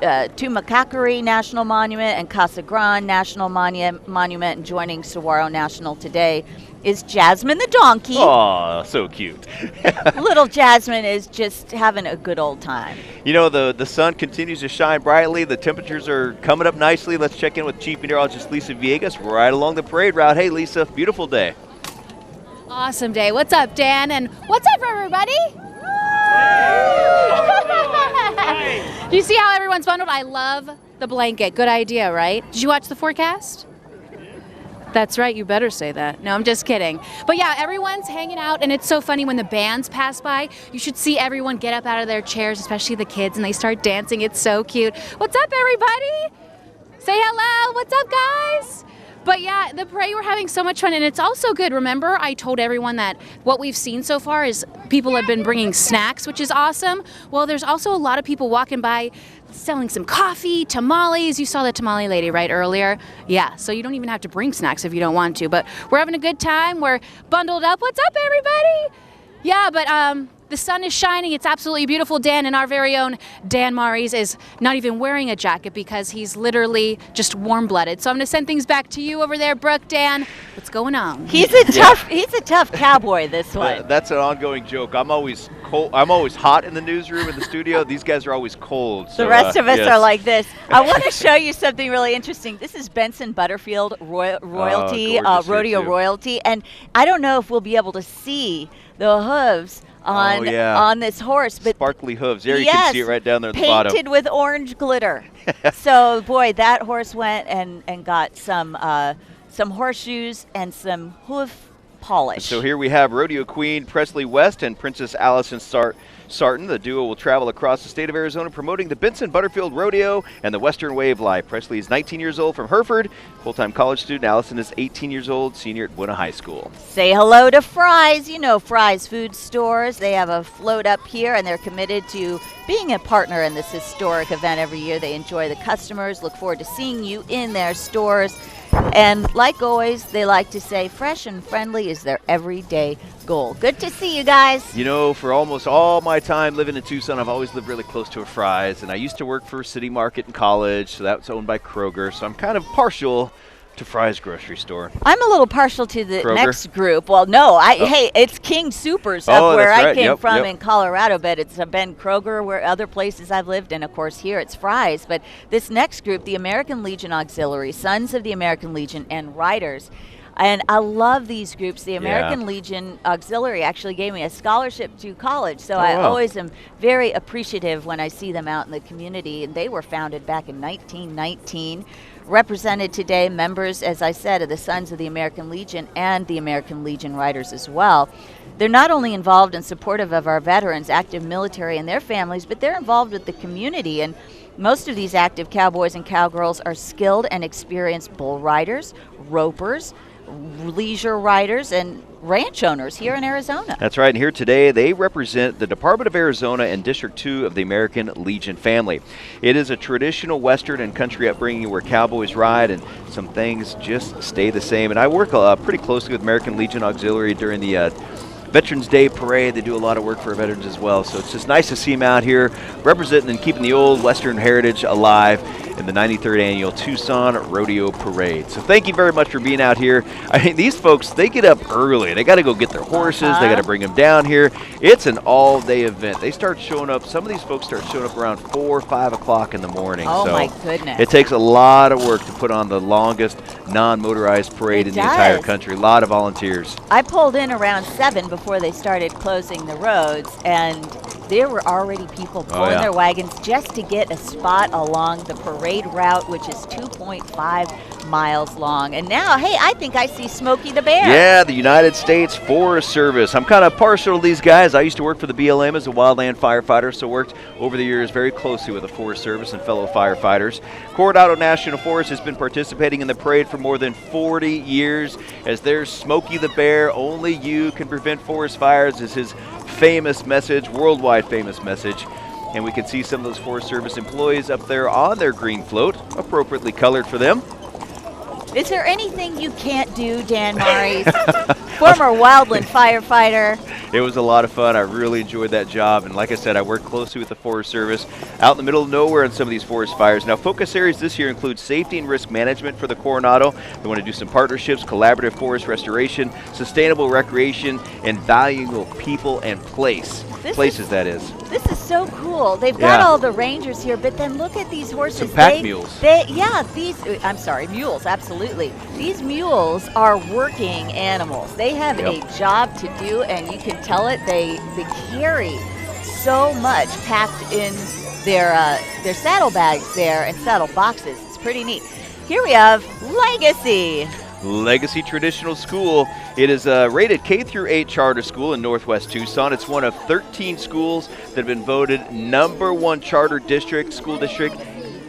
Tumacacori National Monument, and Casa Grande National Monument. And joining Saguaro National today is Jasmine the donkey. Oh, so cute. Little Jasmine is just having a good old time. You know, the sun continues to shine brightly. The temperatures are coming up nicely. Let's check in with Chief Meteorologist Lisa Villegas right along the parade route. Hey, Lisa, beautiful day. Awesome day. What's up, Dan? And what's up, everybody? Do you see how everyone's bundled? I love the blanket. Good idea, right? Did you watch the forecast? That's right, you better say that. No, I'm just kidding. But yeah, everyone's hanging out, and it's so funny when the bands pass by, you should see everyone get up out of their chairs, especially the kids, and they start dancing. It's so cute. What's up, everybody? Say hello. What's up, guys? But yeah, the parade, we're having so much fun, and it's also good. Remember, I told everyone that what we've seen so far is people have been bringing snacks, which is awesome. Well, there's also a lot of people walking by selling some coffee, tamales. You saw the tamale lady right earlier. Yeah, so you don't even have to bring snacks if you don't want to. But we're having a good time. We're bundled up. What's up, everybody? Yeah, but the sun is shining. It's absolutely beautiful. Dan, and our very own Dan Maris is not even wearing a jacket because he's literally just warm-blooded. So I'm going to send things back to you over there, Brooke. Dan, what's going on? He's a tough cowboy, this one. That's an ongoing joke. I'm always cold. I'm always hot in the newsroom in the studio. These guys are always cold. So, the rest of us are like this. I want to show you something really interesting. This is Benson Butterfield royalty, rodeo royalty, and I don't know if we'll be able to see the hooves on this horse. But sparkly hooves. There, you can see it right down there at the bottom. Painted with orange glitter. So, boy, that horse went and got some horseshoes and some hoof polish. So here we have Rodeo Queen Presley West and Princess Allison Sarton. The duo will travel across the state of Arizona promoting the Benson Butterfield Rodeo and the Western Way of Life. Presley is 19 years old from Hereford, full-time college student. Allison is 18 years old, senior at Buena High School. Say hello to Fry's. You know Fry's Food Stores. They have a float up here, and they're committed to being a partner in this historic event every year. They enjoy the customers, look forward to seeing you in their stores. And like always, they like to say fresh and friendly is their everyday goal. Good to see you guys. You know, for almost all my time living in Tucson, I've always lived really close to a Fry's. And I used to work for City Market in college, so that was owned by Kroger. So I'm kind of partial to Fry's grocery store. I'm a little partial to the Kroger? next group. Well, no, hey, it's King Soopers up where I came from in Colorado, but it's been Kroger where other places I've lived, and of course here it's Fry's. But this next group, the American Legion Auxiliary, Sons of the American Legion, and Riders. And I love these groups. The American Legion Auxiliary actually gave me a scholarship to college, so I always am very appreciative when I see them out in the community. And they were founded back in 1919. Represented today members, as I said, of the Sons of the American Legion and the American Legion Riders as well. They're not only involved and supportive of our veterans, active military, and their families, but they're involved with the community. And most of these active cowboys and cowgirls are skilled and experienced bull riders, ropers, leisure riders, and ranch owners here in Arizona. That's right, and here today they represent the Department of Arizona and District 2 of the American Legion family. It is a traditional Western and country upbringing where cowboys ride and some things just stay the same. And I work pretty closely with American Legion Auxiliary during the Veterans Day Parade. They do a lot of work for veterans as well, so it's just nice to see them out here representing and keeping the old Western heritage alive in the 93rd Annual Tucson Rodeo Parade. So thank you very much for being out here. I mean, these folks, they get up early. They got to go get their horses. They got to bring them down here. It's an all-day event. They start showing up. Some of these folks start showing up around 4 or 5 o'clock in the morning. Oh, so my goodness. It takes a lot of work to put on the longest non-motorized parade in the entire country. A lot of volunteers. I pulled in around 7 before they started closing the roads, and there were already people pulling their wagons just to get a spot along the parade route, which is 2.5 miles long. And now, hey, I think I see Smokey the Bear. Yeah, the United States Forest Service. I'm kind of partial to these guys. I used to work for the BLM as a wildland firefighter, so worked over the years very closely with the Forest Service and fellow firefighters. Coronado National Forest has been participating in the parade for more than 40 years. As there's Smokey the Bear, only you can prevent forest fires, is his famous message, worldwide famous message. And we can see some of those Forest Service employees up there on their green float, appropriately colored for them. Is there anything you can't do, Dan Maris? Former wildland firefighter. It was a lot of fun. I really enjoyed that job. And like I said, I worked closely with the Forest Service out in the middle of nowhere in some of these forest fires. Now, focus areas this year include safety and risk management for the Coronado. They want to do some partnerships, collaborative forest restoration, sustainable recreation, and valuable people and places, that is. This is so cool. They've got all the rangers here, but then look at these horses. Some pack mules. Mules, absolutely. These mules are working animals. They have a job to do, and you can tell it. They carry so much packed in their saddlebags there and saddle boxes. It's pretty neat. Here we have Legacy Traditional School. It is a rated K-8 charter school in Northwest Tucson. It's one of 13 schools that have been voted #1 charter school district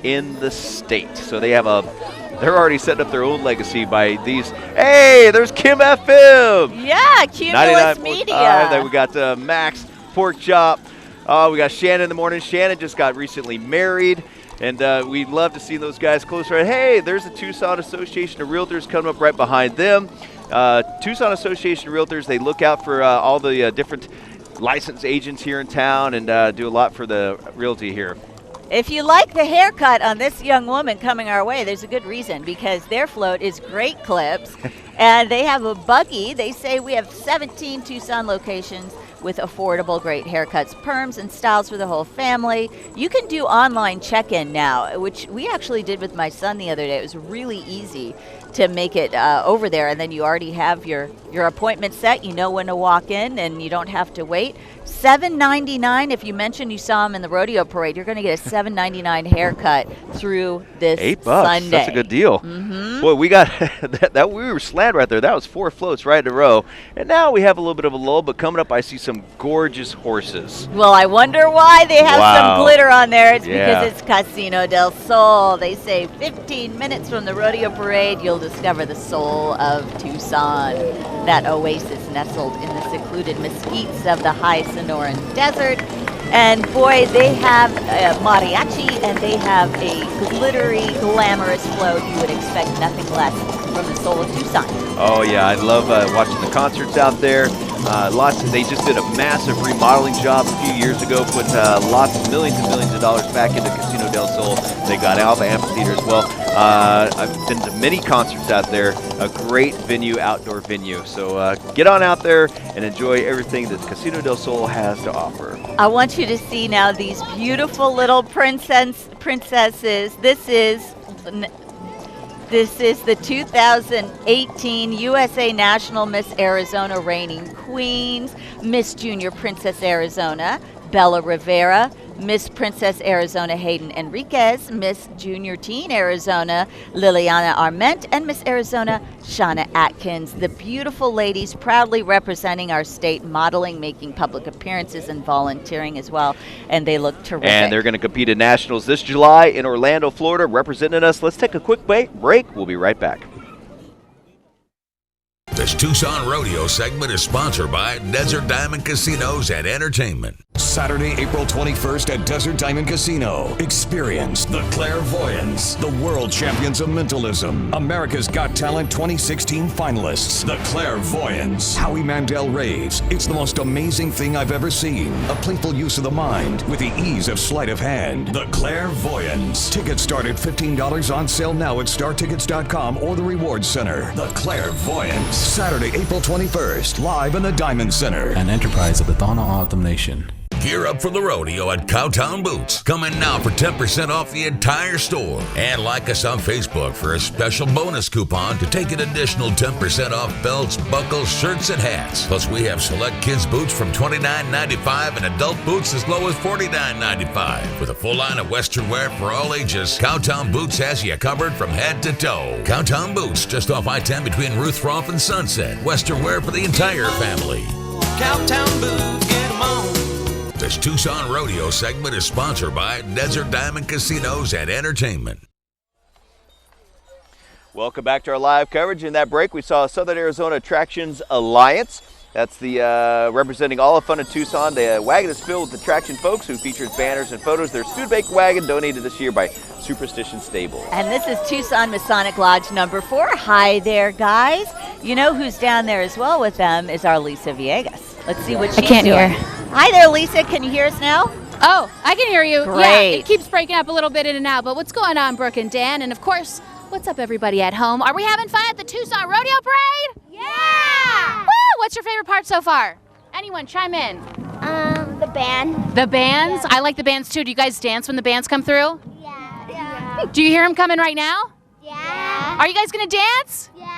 in the state. So they're already setting up their own legacy by these. Hey, there's Kim FM. Yeah, Cumulus Media. Then we got Max Pork Chop. We got Shannon in the morning. Shannon just got recently married. And we'd love to see those guys closer. Hey, there's the Tucson Association of Realtors coming up right behind them. Tucson Association of Realtors, they look out for all the different licensed agents here in town and do a lot for the realty here. If you like the haircut on this young woman coming our way, there's a good reason, because their float is Great Clips, and they have a buggy. They say we have 17 Tucson locations with affordable, great haircuts, perms, and styles for the whole family. You can do online check-in now, which we actually did with my son the other day. It was really easy to make it over there, and then you already have your appointment set. You know when to walk in, and you don't have to wait. $7.99. If you mention you saw him in the rodeo parade, you're going to get a $7.99 haircut through this $8. Sunday. That's a good deal. Mm-hmm. Boy, we got that. We were slammed right there. That was 4 floats right in a row, and now we have a little bit of a lull. But coming up, I see some gorgeous horses. Well, I wonder why they have some glitter on there. It's Yeah. because it's Casino del Sol. They say 15 minutes from the rodeo parade, you'll discover the soul of Tucson, that oasis nestled in the secluded mesquites of the high Sonoran Desert. And boy, they have mariachi, and they have a glittery, glamorous float. You would expect nothing less from the soul of Tucson. Oh yeah, I love watching the concerts out there. They just did a massive remodeling job a few years ago, put millions and millions of dollars back into Casino del Sol. They got Alba Amphitheater as well. I've been to many concerts out there. A great venue, outdoor venue. So get on out there and enjoy everything that Casino del Sol has to offer. I want you to see now these beautiful little princesses. This is the 2018 USA National Miss Arizona Reigning Queens, Miss Junior Princess Arizona, Bella Rivera, Miss Princess Arizona Hayden Enriquez, Miss Junior Teen Arizona Liliana Arment, and Miss Arizona Shauna Atkins. The beautiful ladies proudly representing our state, modeling, making public appearances, and volunteering as well. And they look terrific. And they're going to compete in nationals this July in Orlando, Florida, representing us. Let's take a quick break. We'll be right back. This Tucson Rodeo segment is sponsored by Desert Diamond Casinos and Entertainment. Saturday, April 21st at Desert Diamond Casino. Experience the Clairvoyants, the world champions of mentalism. America's Got Talent 2016 finalists, the Clairvoyants. Howie Mandel raves, "It's the most amazing thing I've ever seen. A playful use of the mind with the ease of sleight of hand. The Clairvoyants. Tickets start at $15 on sale now at StarTickets.com or the Rewards Center. The Clairvoyants. Saturday, April 21st, live in the Diamond Center. An enterprise of the Donna Autumn Nation. Gear up for the rodeo at Cowtown Boots. Coming now for 10% off the entire store. And like us on Facebook for a special bonus coupon to take an additional 10% off belts, buckles, shirts, and hats. Plus, we have select kids' boots from $29.95 and adult boots as low as $49.95. With a full line of Western wear for all ages, Cowtown Boots has you covered from head to toe. Cowtown Boots, just off I-10 between Ruth Rolfe and Sunset. Western wear for the entire family. Cowtown Boots, get 'em on. This Tucson Rodeo segment is sponsored by Desert Diamond Casinos and Entertainment. Welcome back to our live coverage. In that break, we saw Southern Arizona Attractions Alliance. That's the representing all of fun in Tucson. The wagon is filled with attraction folks who features banners and photos. Their Studebaker wagon donated this year by Superstition Stable. And this is Tucson Masonic Lodge number 4. Hi there, guys. You know who's down there as well with them is our Lisa Villegas. Let's see what she's doing. Hi there, Lisa. Can you hear us now? Oh, I can hear you. Great. Yeah, it keeps breaking up a little bit in and out. But what's going on, Brooke and Dan? And of course, what's up, everybody at home? Are we having fun at the Tucson Rodeo Parade? Yeah! Woo! What's your favorite part so far? Anyone, chime in. The band. The bands? Yeah. I like the bands too. Do you guys dance when the bands come through? Yeah. Do you hear them coming right now? Yeah. Are you guys going to dance? Yeah.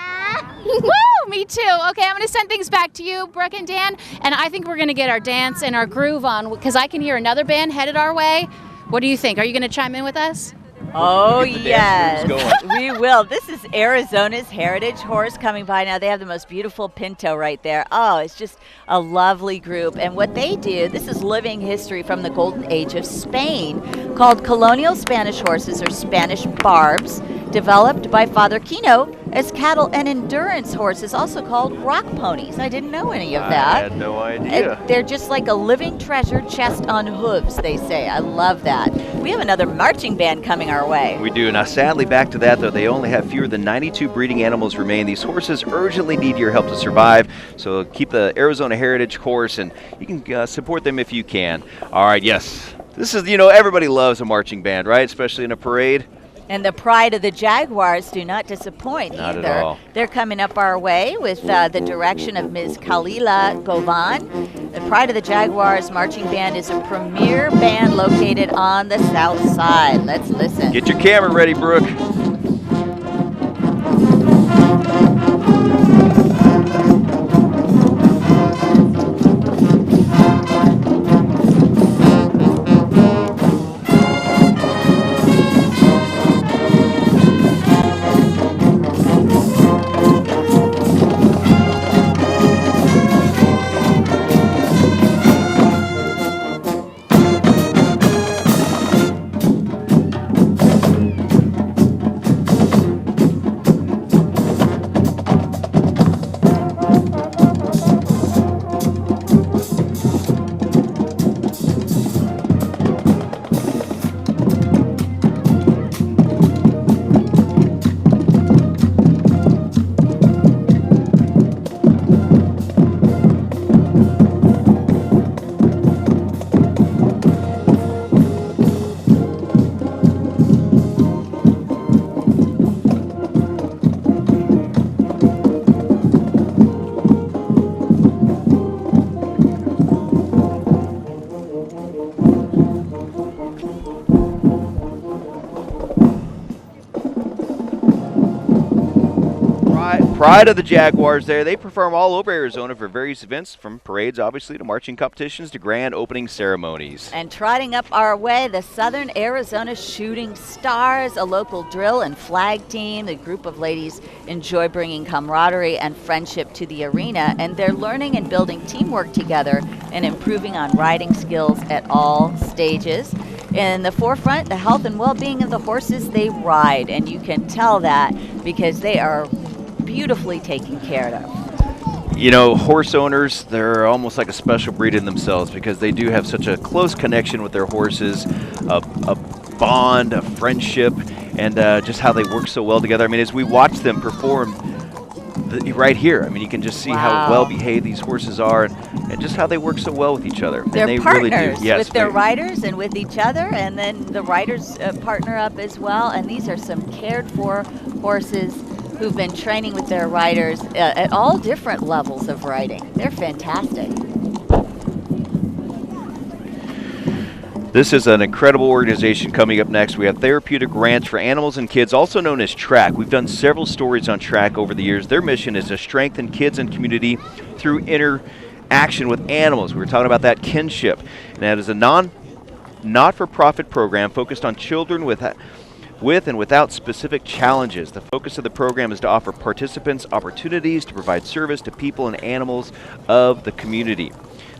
Woo! Me too. Okay, I'm going to send things back to you, Brooke and Dan. And I think we're going to get our dance and our groove on because I can hear another band headed our way. What do you think? Are you going to chime in with us? Oh, yes. We will. This is Arizona's heritage horse coming by now. They have the most beautiful pinto right there. Oh, it's just a lovely group. And what they do, this is living history from the golden age of Spain, called colonial Spanish horses or Spanish barbs, developed by Father Kino as cattle and endurance horses, also called rock ponies. I didn't know any of that. I had no idea. And they're just like a living treasure, chest on hooves, they say. I love that. We have another marching band coming our way. We do. Now, sadly, back to that, though, they only have fewer than 92 breeding animals remain. These horses urgently need your help to survive, so keep the Arizona Heritage horse, and you can support them if you can. All right, yes. This is, everybody loves a marching band, right? Especially in a parade. And the pride of the Jaguars do not disappoint Not either. at all. They're coming up our way with the direction of Ms. Kalila Govan. The Pride of the Jaguars Marching Band is a premier band located on the south side. Let's listen. Get your camera ready, Brooke. pride of the Jaguars there. They perform all over Arizona for various events, from parades, obviously, to marching competitions, to grand opening ceremonies. And trotting up our way, the Southern Arizona Shooting Stars, a local drill and flag team. The group of ladies enjoy bringing camaraderie and friendship to the arena, and they're learning and building teamwork together and improving on riding skills at all stages. In the forefront, the health and well-being of the horses they ride, and you can tell that because they are beautifully taken care of. You know, horse owners, they're almost like a special breed in themselves because they do have such a close connection with their horses, a bond, a friendship, and just how they work so well together. I mean, as we watch them perform right here, I mean, you can just see how well behaved these horses are and just how they work so well with each other. They're and they partners really do. Yes, with their riders and with each other, and then the riders partner up as well. And these are some cared for horses who've been training with their riders at all different levels of riding. They're fantastic. This is an incredible organization. Coming up next, we have Therapeutic Ranch for Animals and Kids, also known as Track. We've done several stories on Track over the years. Their mission is to strengthen kids and community through interaction with animals. We were talking about that kinship. And that is a not-for-profit program focused on children with and without specific challenges. The focus of the program is to offer participants opportunities to provide service to people and animals of the community.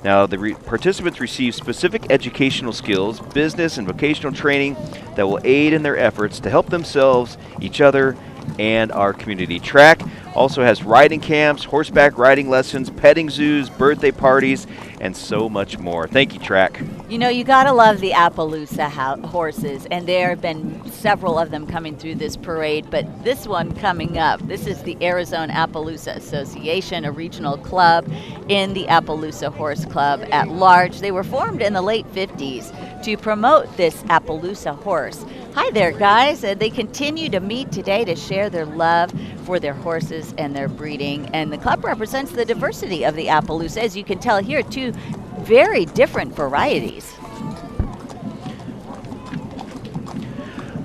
Now, the participants receive specific educational skills, business and vocational training that will aid in their efforts to help themselves, each other, and our community. Track also has riding camps, horseback riding lessons, petting zoos, birthday parties, and so much more. Thank you, Track. You know, you gotta love the Appaloosa horses, and there have been several of them coming through this parade, but this one coming up, this is the Arizona Appaloosa Association, a regional club in the Appaloosa Horse Club at large. They were formed in the late 50s to promote this Appaloosa horse. Hi there, guys. They continue to meet today to share their love for their horses and their breeding, and the club represents the diversity of the Appaloosa. As you can tell here, two very different varieties.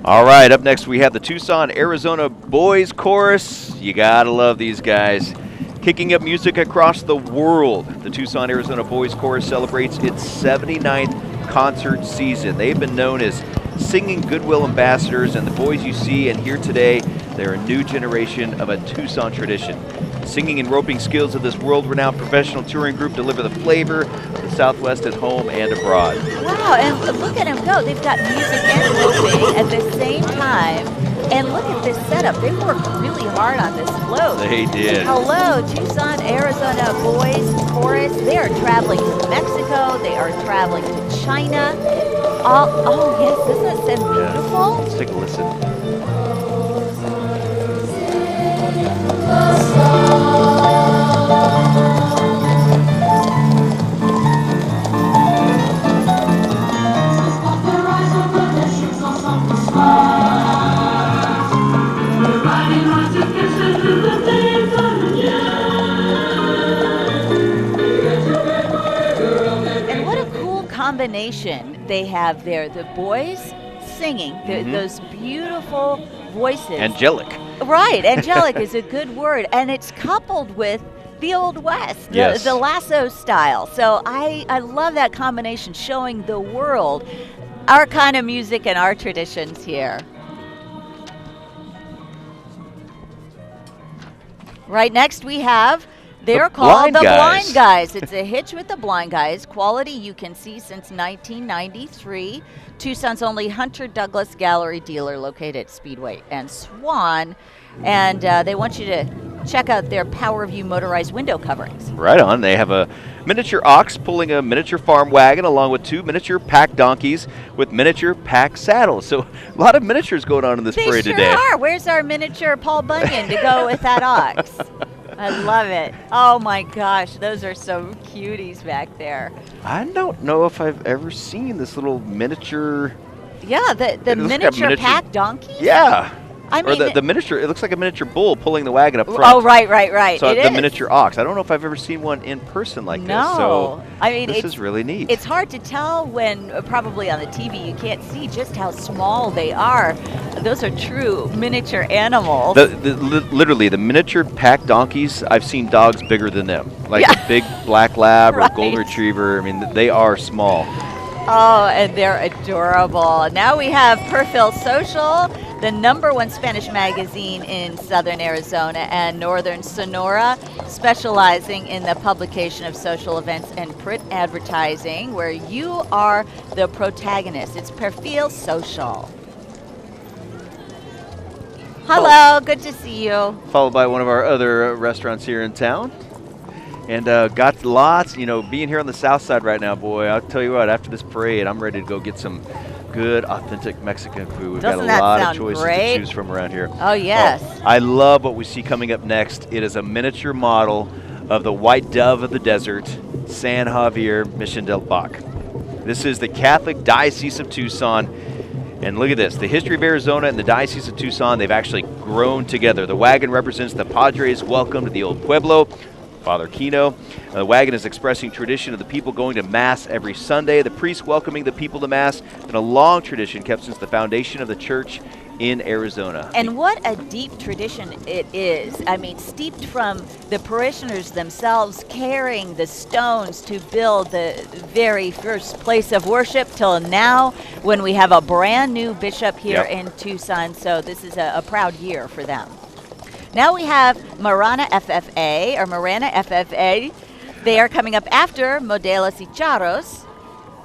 All right, up next we have the Tucson, Arizona Boys Chorus. You gotta love these guys. Kicking up music across the world, the Tucson, Arizona Boys Chorus celebrates its 79th concert season. They've been known as singing goodwill ambassadors, and the boys you see and hear today, they're a new generation of a Tucson tradition. Singing and roping skills of this world-renowned professional touring group deliver the flavor of the Southwest at home and abroad. Wow, and look at them go. They've got music and roping at the same time. And look at this setup. They worked really hard on this float. They did. Hello, Tucson, Arizona Boys Chorus. They are traveling to Mexico. They are traveling to China. Oh, yes, doesn't it sound beautiful? Yeah. Let's take a listen. And what a cool combination they have there. The boys singing, those beautiful voices. Angelic. Right, angelic is a good word, and it's coupled with the Old West, the lasso style. So I love that combination, showing the world our kind of music and our traditions here. Right next we have, they're called the Blind Guys. It's a hitch with the Blind Guys. Quality you can see since 1993. Tucson's only Hunter Douglas Gallery dealer located at Speedway and Swan. And they want you to check out their Power View motorized window coverings. Right on. They have a miniature ox pulling a miniature farm wagon along with two miniature pack donkeys with miniature pack saddles. So a lot of miniatures going on in this parade today. They sure are. Where's our miniature Paul Bunyan to go with that ox? I love it. Oh my gosh, those are some cuties back there. I don't know if I've ever seen this little miniature. Yeah, the miniature pack donkey? Yeah. I mean, or the miniature, it looks like a miniature bull pulling the wagon up front. Oh, right. So it the is. miniature ox. I don't know if I've ever seen one in person like No. this. So I mean, this is really neat. It's hard to tell when, probably on the TV, you can't see just how small they are. Those are true miniature animals. Literally, the miniature pack donkeys, I've seen dogs bigger than them. Like a big black lab or a golden retriever. I mean, they are small. Oh, and they're adorable. Now we have Perfil Social, the #1 Spanish magazine in southern Arizona and northern Sonora, specializing in the publication of social events and print advertising, where you are the protagonist. It's Perfil Social. Hello, good to see you. Followed by one of our other restaurants here in town. And got lots, being here on the south side right now, boy, I'll tell you what, after this parade, I'm ready to go get some good, authentic Mexican food. We've got a lot of choices to choose from around here. Oh, yes. I love what we see coming up next. It is a miniature model of the white dove of the desert, San Javier Mission del Bac. This is the Catholic Diocese of Tucson. And look at this, the history of Arizona and the Diocese of Tucson, they've actually grown together. The wagon represents the Padres' welcome to the old pueblo, Father Kino. The wagon is expressing tradition of the people going to Mass every Sunday. The priest welcoming the people to Mass. Been a long tradition kept since the foundation of the church in Arizona. And what a deep tradition it is. I mean, steeped from the parishioners themselves carrying the stones to build the very first place of worship till now, when we have a brand new bishop here in Tucson. So this is a proud year for them. Now we have Marana FFA. They are coming up after Modelos y Charros.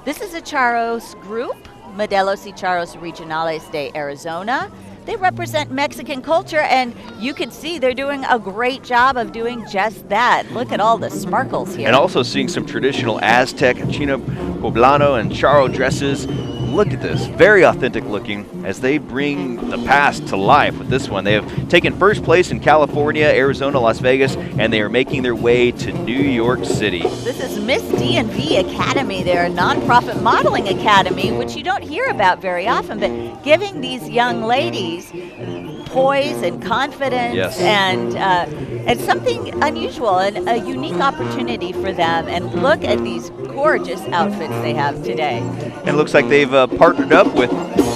This is a Charros group, Modelos y Charros Regionales de Arizona. They represent Mexican culture, and you can see they're doing a great job of doing just that. Look at all the sparkles here. And also seeing some traditional Aztec, Chino Poblano, and Charro dresses. Look at this, very authentic looking as they bring the past to life with this one. They have taken first place in California, Arizona, Las Vegas, and they are making their way to New York City. This is Miss D&V Academy. They're a nonprofit modeling academy, which you don't hear about very often, but giving these young ladies poise and confidence and it's something unusual and a unique opportunity for them. And look at these gorgeous outfits they have today. And it looks like they've partnered up with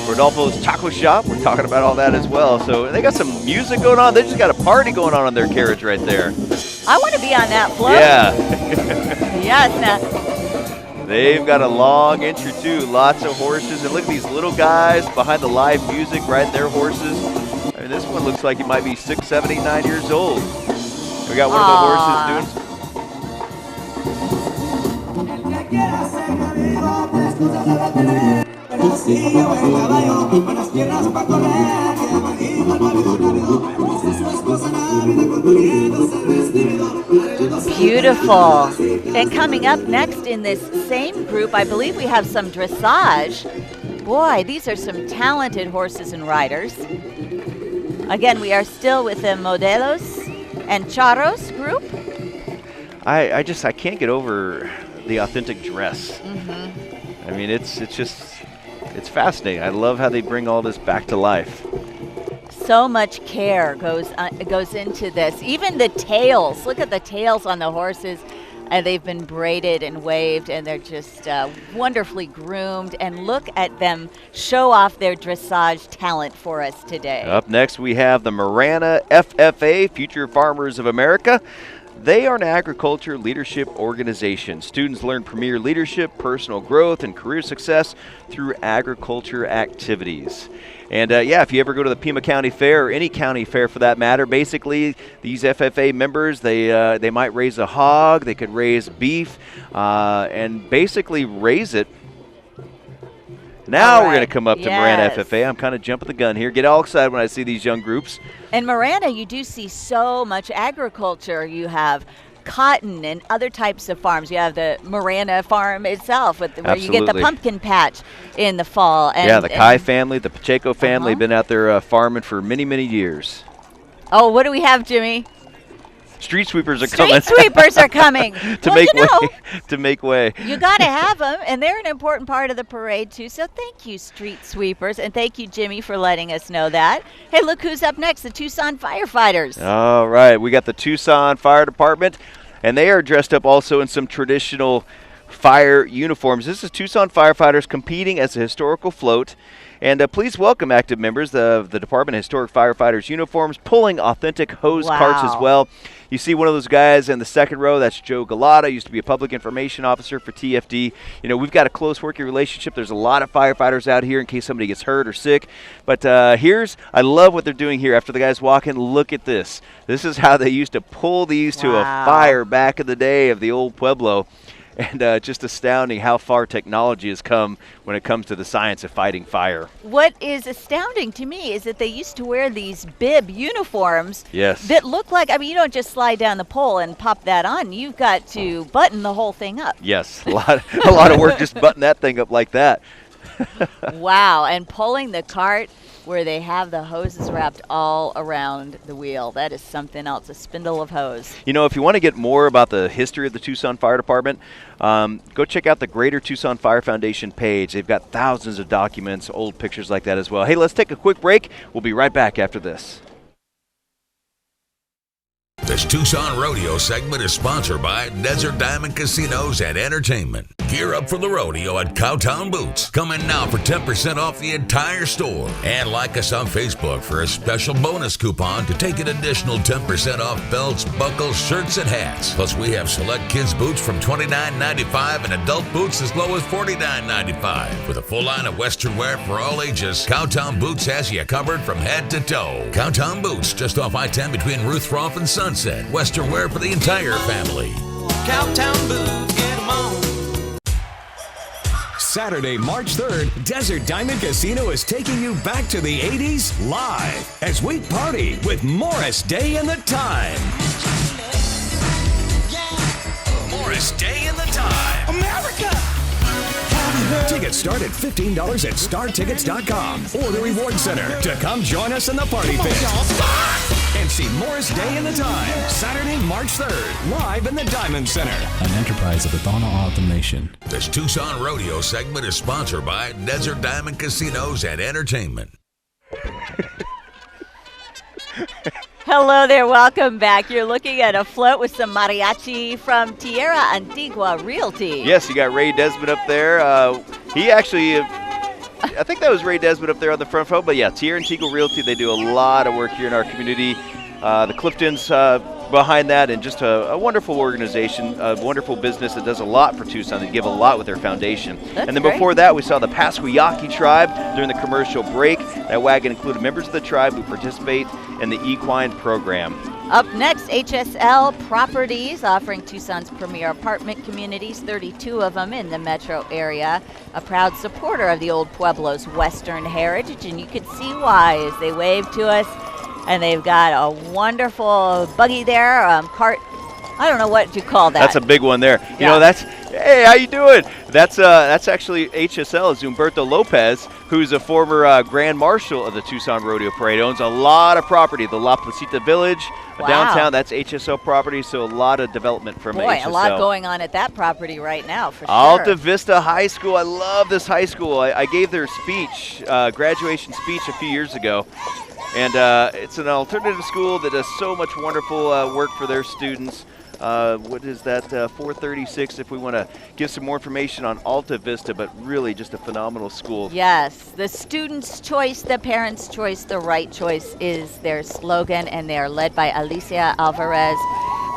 Rodolfo's Taco Shop. We're talking about all that as well. So they got some music going on. They just got a party going on in their carriage right there. I want to be on that float. Yeah. Yes. Now, they've got a long entry too. Lots of horses. And look at these little guys behind the live music riding their horses. I mean, this one looks like he might be 6, 7, 8, 9 years old. We got one of the horses doing beautiful. And coming up next in this same group, I believe we have some dressage. Boy, these are some talented horses and riders. Again, we are still with the Modelos and Charros group. I can't get over the authentic dress. I mean, it's fascinating. I love how they bring all this back to life. So much care goes into this. Even the tails. Look at the tails on the horses. They've been braided and waved, and they're just wonderfully groomed. And look at them show off their dressage talent for us today. Up next, we have the Marana FFA, Future Farmers of America. They are an agriculture leadership organization. Students learn premier leadership, personal growth, and career success through agriculture activities. And if you ever go to the Pima County Fair, or any county fair for that matter, basically these FFA members, they might raise a hog, they could raise beef, and basically raise it. Now we're going to come up to Marana FFA. I'm kind of jumping the gun here. Get all excited when I see these young groups. In Marana, you do see so much agriculture. You have cotton and other types of farms. You have the Marana farm itself, where you get the pumpkin patch in the fall. And, the Kai family, the Pacheco family, have been out there farming for many, many years. Oh, what do we have, Jimmy? Street sweepers are coming. Street sweepers are coming. to make way. You got to have them, and they're an important part of the parade, too. So thank you, street sweepers, and thank you, Jimmy, for letting us know that. Hey, look who's up next, the Tucson firefighters. All right, we got the Tucson Fire Department, and they are dressed up also in some traditional fire uniforms. This is Tucson firefighters competing as a historical float. And please welcome active members of the Department of Historic Firefighters uniforms, pulling authentic hose carts as well. You see one of those guys in the second row, that's Joe Galata, used to be a public information officer for TFD. You know, we've got a close working relationship. There's a lot of firefighters out here in case somebody gets hurt or sick. But I love what they're doing here. After the guys walk in, look at this. This is how they used to pull these to a fire back in the day of the old Pueblo. And just astounding how far technology has come when it comes to the science of fighting fire. What is astounding to me is that they used to wear these bib uniforms yes. that look like, I mean, you don't just slide down the pole and pop that on. You've got to button the whole thing up. Yes, a lot of work just button that thing up like that. Wow, and pulling the cart where they have the hoses wrapped all around the wheel. That is something else, a spindle of hose. You know, if you want to get more about the history of the Tucson Fire Department, go check out the Greater Tucson Fire Foundation page. They've got thousands of documents, old pictures like that as well. Hey, let's take a quick break. We'll be right back after this. This Tucson Rodeo segment is sponsored by Desert Diamond Casinos and Entertainment. Gear up for the rodeo at Cowtown Boots. Come in now for 10% off the entire store. And like us on Facebook for a special bonus coupon to take an additional 10% off belts, buckles, shirts, and hats. Plus, we have select kids' boots from $29.95 and adult boots as low as $49.95. With a full line of Western wear for all ages, Cowtown Boots has you covered from head to toe. Cowtown Boots, just off I-10 between Ruth Rolfe and Sunset. Western wear for the entire family. Cowtown Boots, get 'em on. Saturday, March 3rd, Desert Diamond Casino is taking you back to the 80s live as we party with Morris Day and the Time. Morris Day and the Time. America! Tickets start at $15 at StarTickets.com or the Reward Center to come join us in the party pit. And see Morris Day and the Time, Saturday, March 3rd, live in the Diamond Center. An enterprise of the Donna Autumn Nation. This Tucson Rodeo segment is sponsored by Desert Diamond Casinos and Entertainment. Hello there, welcome back. You're looking at a float with some mariachi from Tierra Antigua Realty. Yes, you got Ray Desmond up there. He actually, I think that was Ray Desmond up there on the front row. But yeah, Tierra Antigua Realty, they do a lot of work here in our community. The Cliftons behind that, and just a wonderful organization, a wonderful business that does a lot for Tucson. They give a lot with their foundation. That's and then great. Before that, we saw the Pasquayaki tribe during the commercial break. That wagon included members of the tribe who participate in the equine program. Up next, HSL Properties, offering Tucson's premier apartment communities, 32 of them in the metro area. A proud supporter of the Old Pueblo's Western heritage, and you can see why as they wave to us. And they've got a wonderful buggy there, cart. I don't know what you call that. That's a big one there. Yeah. You know, hey, how you doing? That's actually HSL, is Humberto Lopez, who's a former Grand Marshal of the Tucson Rodeo Parade. Owns a lot of property. The La Placita Village, downtown, that's HSL property, so a lot of development from HSL. Boy, a lot going on at that property right now, for sure. Alta Vista High School. I love this high school. I gave their speech, graduation speech a few years ago. And it's an alternative school that does so much wonderful work for their students. What is that, 436, if we want to give some more information on Alta Vista, but really just a phenomenal school. Yes, the student's choice, the parent's choice, the right choice is their slogan, and they are led by Alicia Alvarez,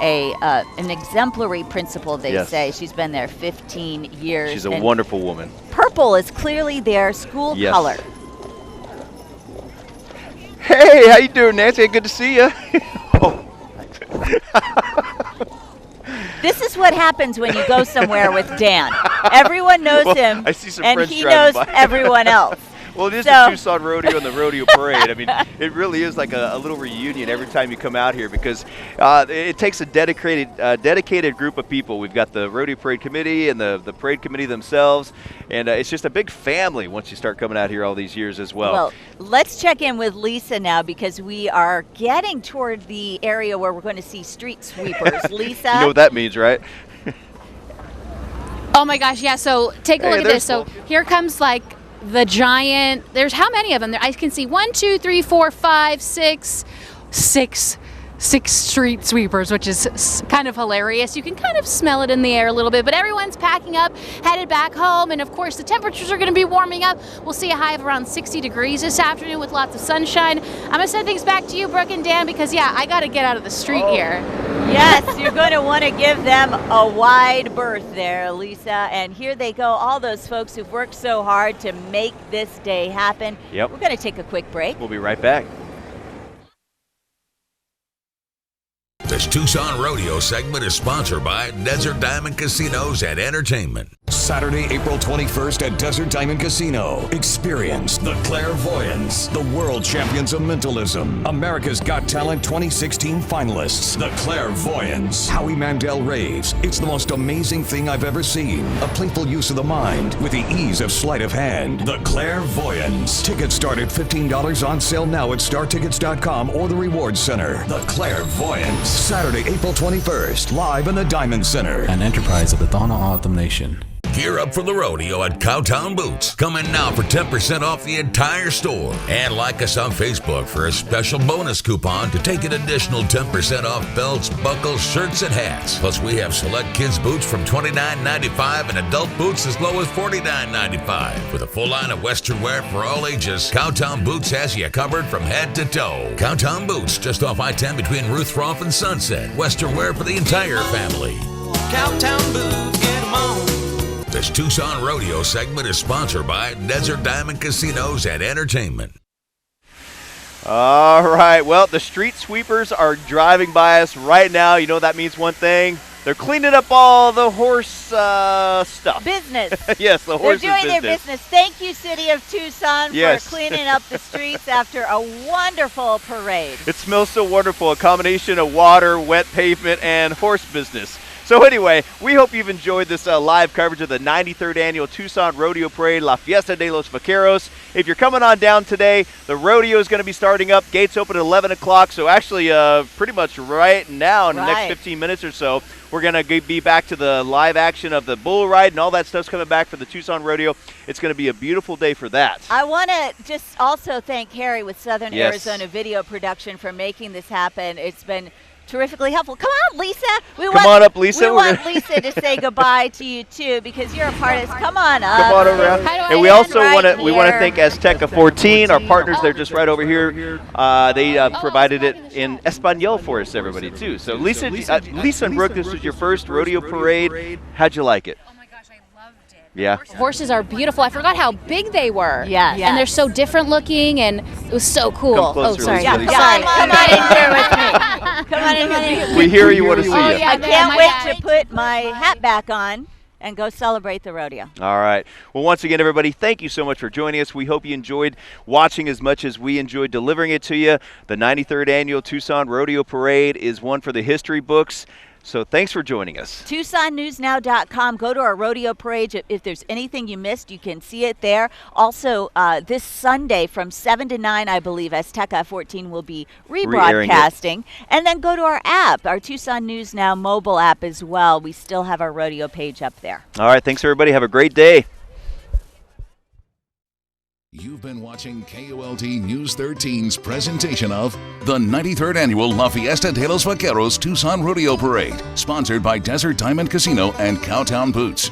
an exemplary principal, they say. She's been there 15 years. She's a wonderful woman. Purple is clearly their school color. Hey, how you doing, Nancy? Good to see you. This is what happens when you go somewhere with Dan. Everyone knows him, I see some and friends he driving knows by. everyone else. Well, it is the Tucson Rodeo and the Rodeo Parade. I mean, it really is like a little reunion every time you come out here because it takes a dedicated group of people. We've got the Rodeo Parade Committee and the Parade Committee themselves, and it's just a big family once you start coming out here all these years as well. Well, let's check in with Lisa now because we are getting toward the area where we're going to see street sweepers. Lisa? You know what that means, right? Oh my gosh, yeah, so take a look at this. So here comes like the giant, there's how many of them? I can see 1, 2, 3, 4, 5, 6 street sweepers, which is kind of hilarious. You can kind of smell it in the air a little bit, but everyone's packing up, headed back home, and of course the temperatures are going to be warming up. We'll see a high of around 60 degrees this afternoon with lots of sunshine. I'm going to send things back to you, Brooke and Dan, because yeah, I got to get out of the street here. Yes, you're going to want to give them a wide berth there, Lisa. And here they go, all those folks who've worked so hard to make this day happen. Yep. We're going to take a quick break. We'll be right back. This Tucson Rodeo segment is sponsored by Desert Diamond Casinos and Entertainment. Saturday, April 21st at Desert Diamond Casino. Experience the Clairvoyants, the world champions of mentalism. America's Got Talent 2016 finalists, the Clairvoyants. Howie Mandel raves, "It's the most amazing thing I've ever seen. A playful use of the mind with the ease of sleight of hand. The Clairvoyants. Tickets start at $15 on sale now at StarTickets.com or the Rewards Center. The Clairvoyants. Saturday, April 21st, live in the Diamond Center. An enterprise of the Donna Autumn Nation. Gear up for the rodeo at Cowtown Boots. Come in now for 10% off the entire store. And like us on Facebook for a special bonus coupon to take an additional 10% off belts, buckles, shirts, and hats. Plus, we have select kids' boots from $29.95 and adult boots as low as $49.95. With a full line of Western wear for all ages, Cowtown Boots has you covered from head to toe. Cowtown Boots, just off I-10 between Ruth Rolfe and Sunset. Western wear for the entire family. Cowtown Boots, get 'em on. This Tucson Rodeo segment is sponsored by Desert Diamond Casinos and Entertainment. All right, well, the street sweepers are driving by us right now. You know that means one thing. They're cleaning up all the horse stuff. Business. Yes, the horse They're doing their business. Thank you, City of Tucson, for cleaning up the streets after a wonderful parade. It smells so wonderful, a combination of water, wet pavement, and horse business. So anyway, we hope you've enjoyed this live coverage of the 93rd Annual Tucson Rodeo Parade, La Fiesta de los Vaqueros. If you're coming on down today, the rodeo is going to be starting up. Gates open at 11 o'clock, so actually pretty much right now in the next 15 minutes or so, we're going to be back to the live action of the bull ride and all that stuff's coming back for the Tucson Rodeo. It's going to be a beautiful day for that. I want to just also thank Harry with Southern Arizona Video Production for making this happen. It's been terrifically helpful. Come on, Lisa. Come on up, Lisa. We want Lisa to say goodbye to you too, because you're a part of this. Come on up. Come on around. And we also want to thank Azteca 14, our partners. They're just right over here. They provided it in Espanol for us, everybody too. So Lisa and Brooke, this was your first rodeo parade. How'd you like it? Yeah. Horses are beautiful. I forgot how big they were. Yeah. And they're so different looking, and it was so cool. Come closer, sorry. Lisa. Come on in here with me. Come on in here. We hear you want to see you. I can't wait to put my hat back on and go celebrate the rodeo. All right. Well, once again, everybody, thank you so much for joining us. We hope you enjoyed watching as much as we enjoyed delivering it to you. The 93rd Annual Tucson Rodeo Parade is one for the history books. So thanks for joining us. TucsonNewsNow.com. Go to our rodeo parade. If there's anything you missed, you can see it there. Also, this Sunday from 7 to 9, I believe, Azteca 14 will be rebroadcasting. And then go to our app, our Tucson News Now mobile app as well. We still have our rodeo page up there. All right. Thanks, everybody. Have a great day. You've been watching KOLT News 13's presentation of the 93rd Annual La Fiesta de los Vaqueros Tucson Rodeo Parade, sponsored by Desert Diamond Casino and Cowtown Boots.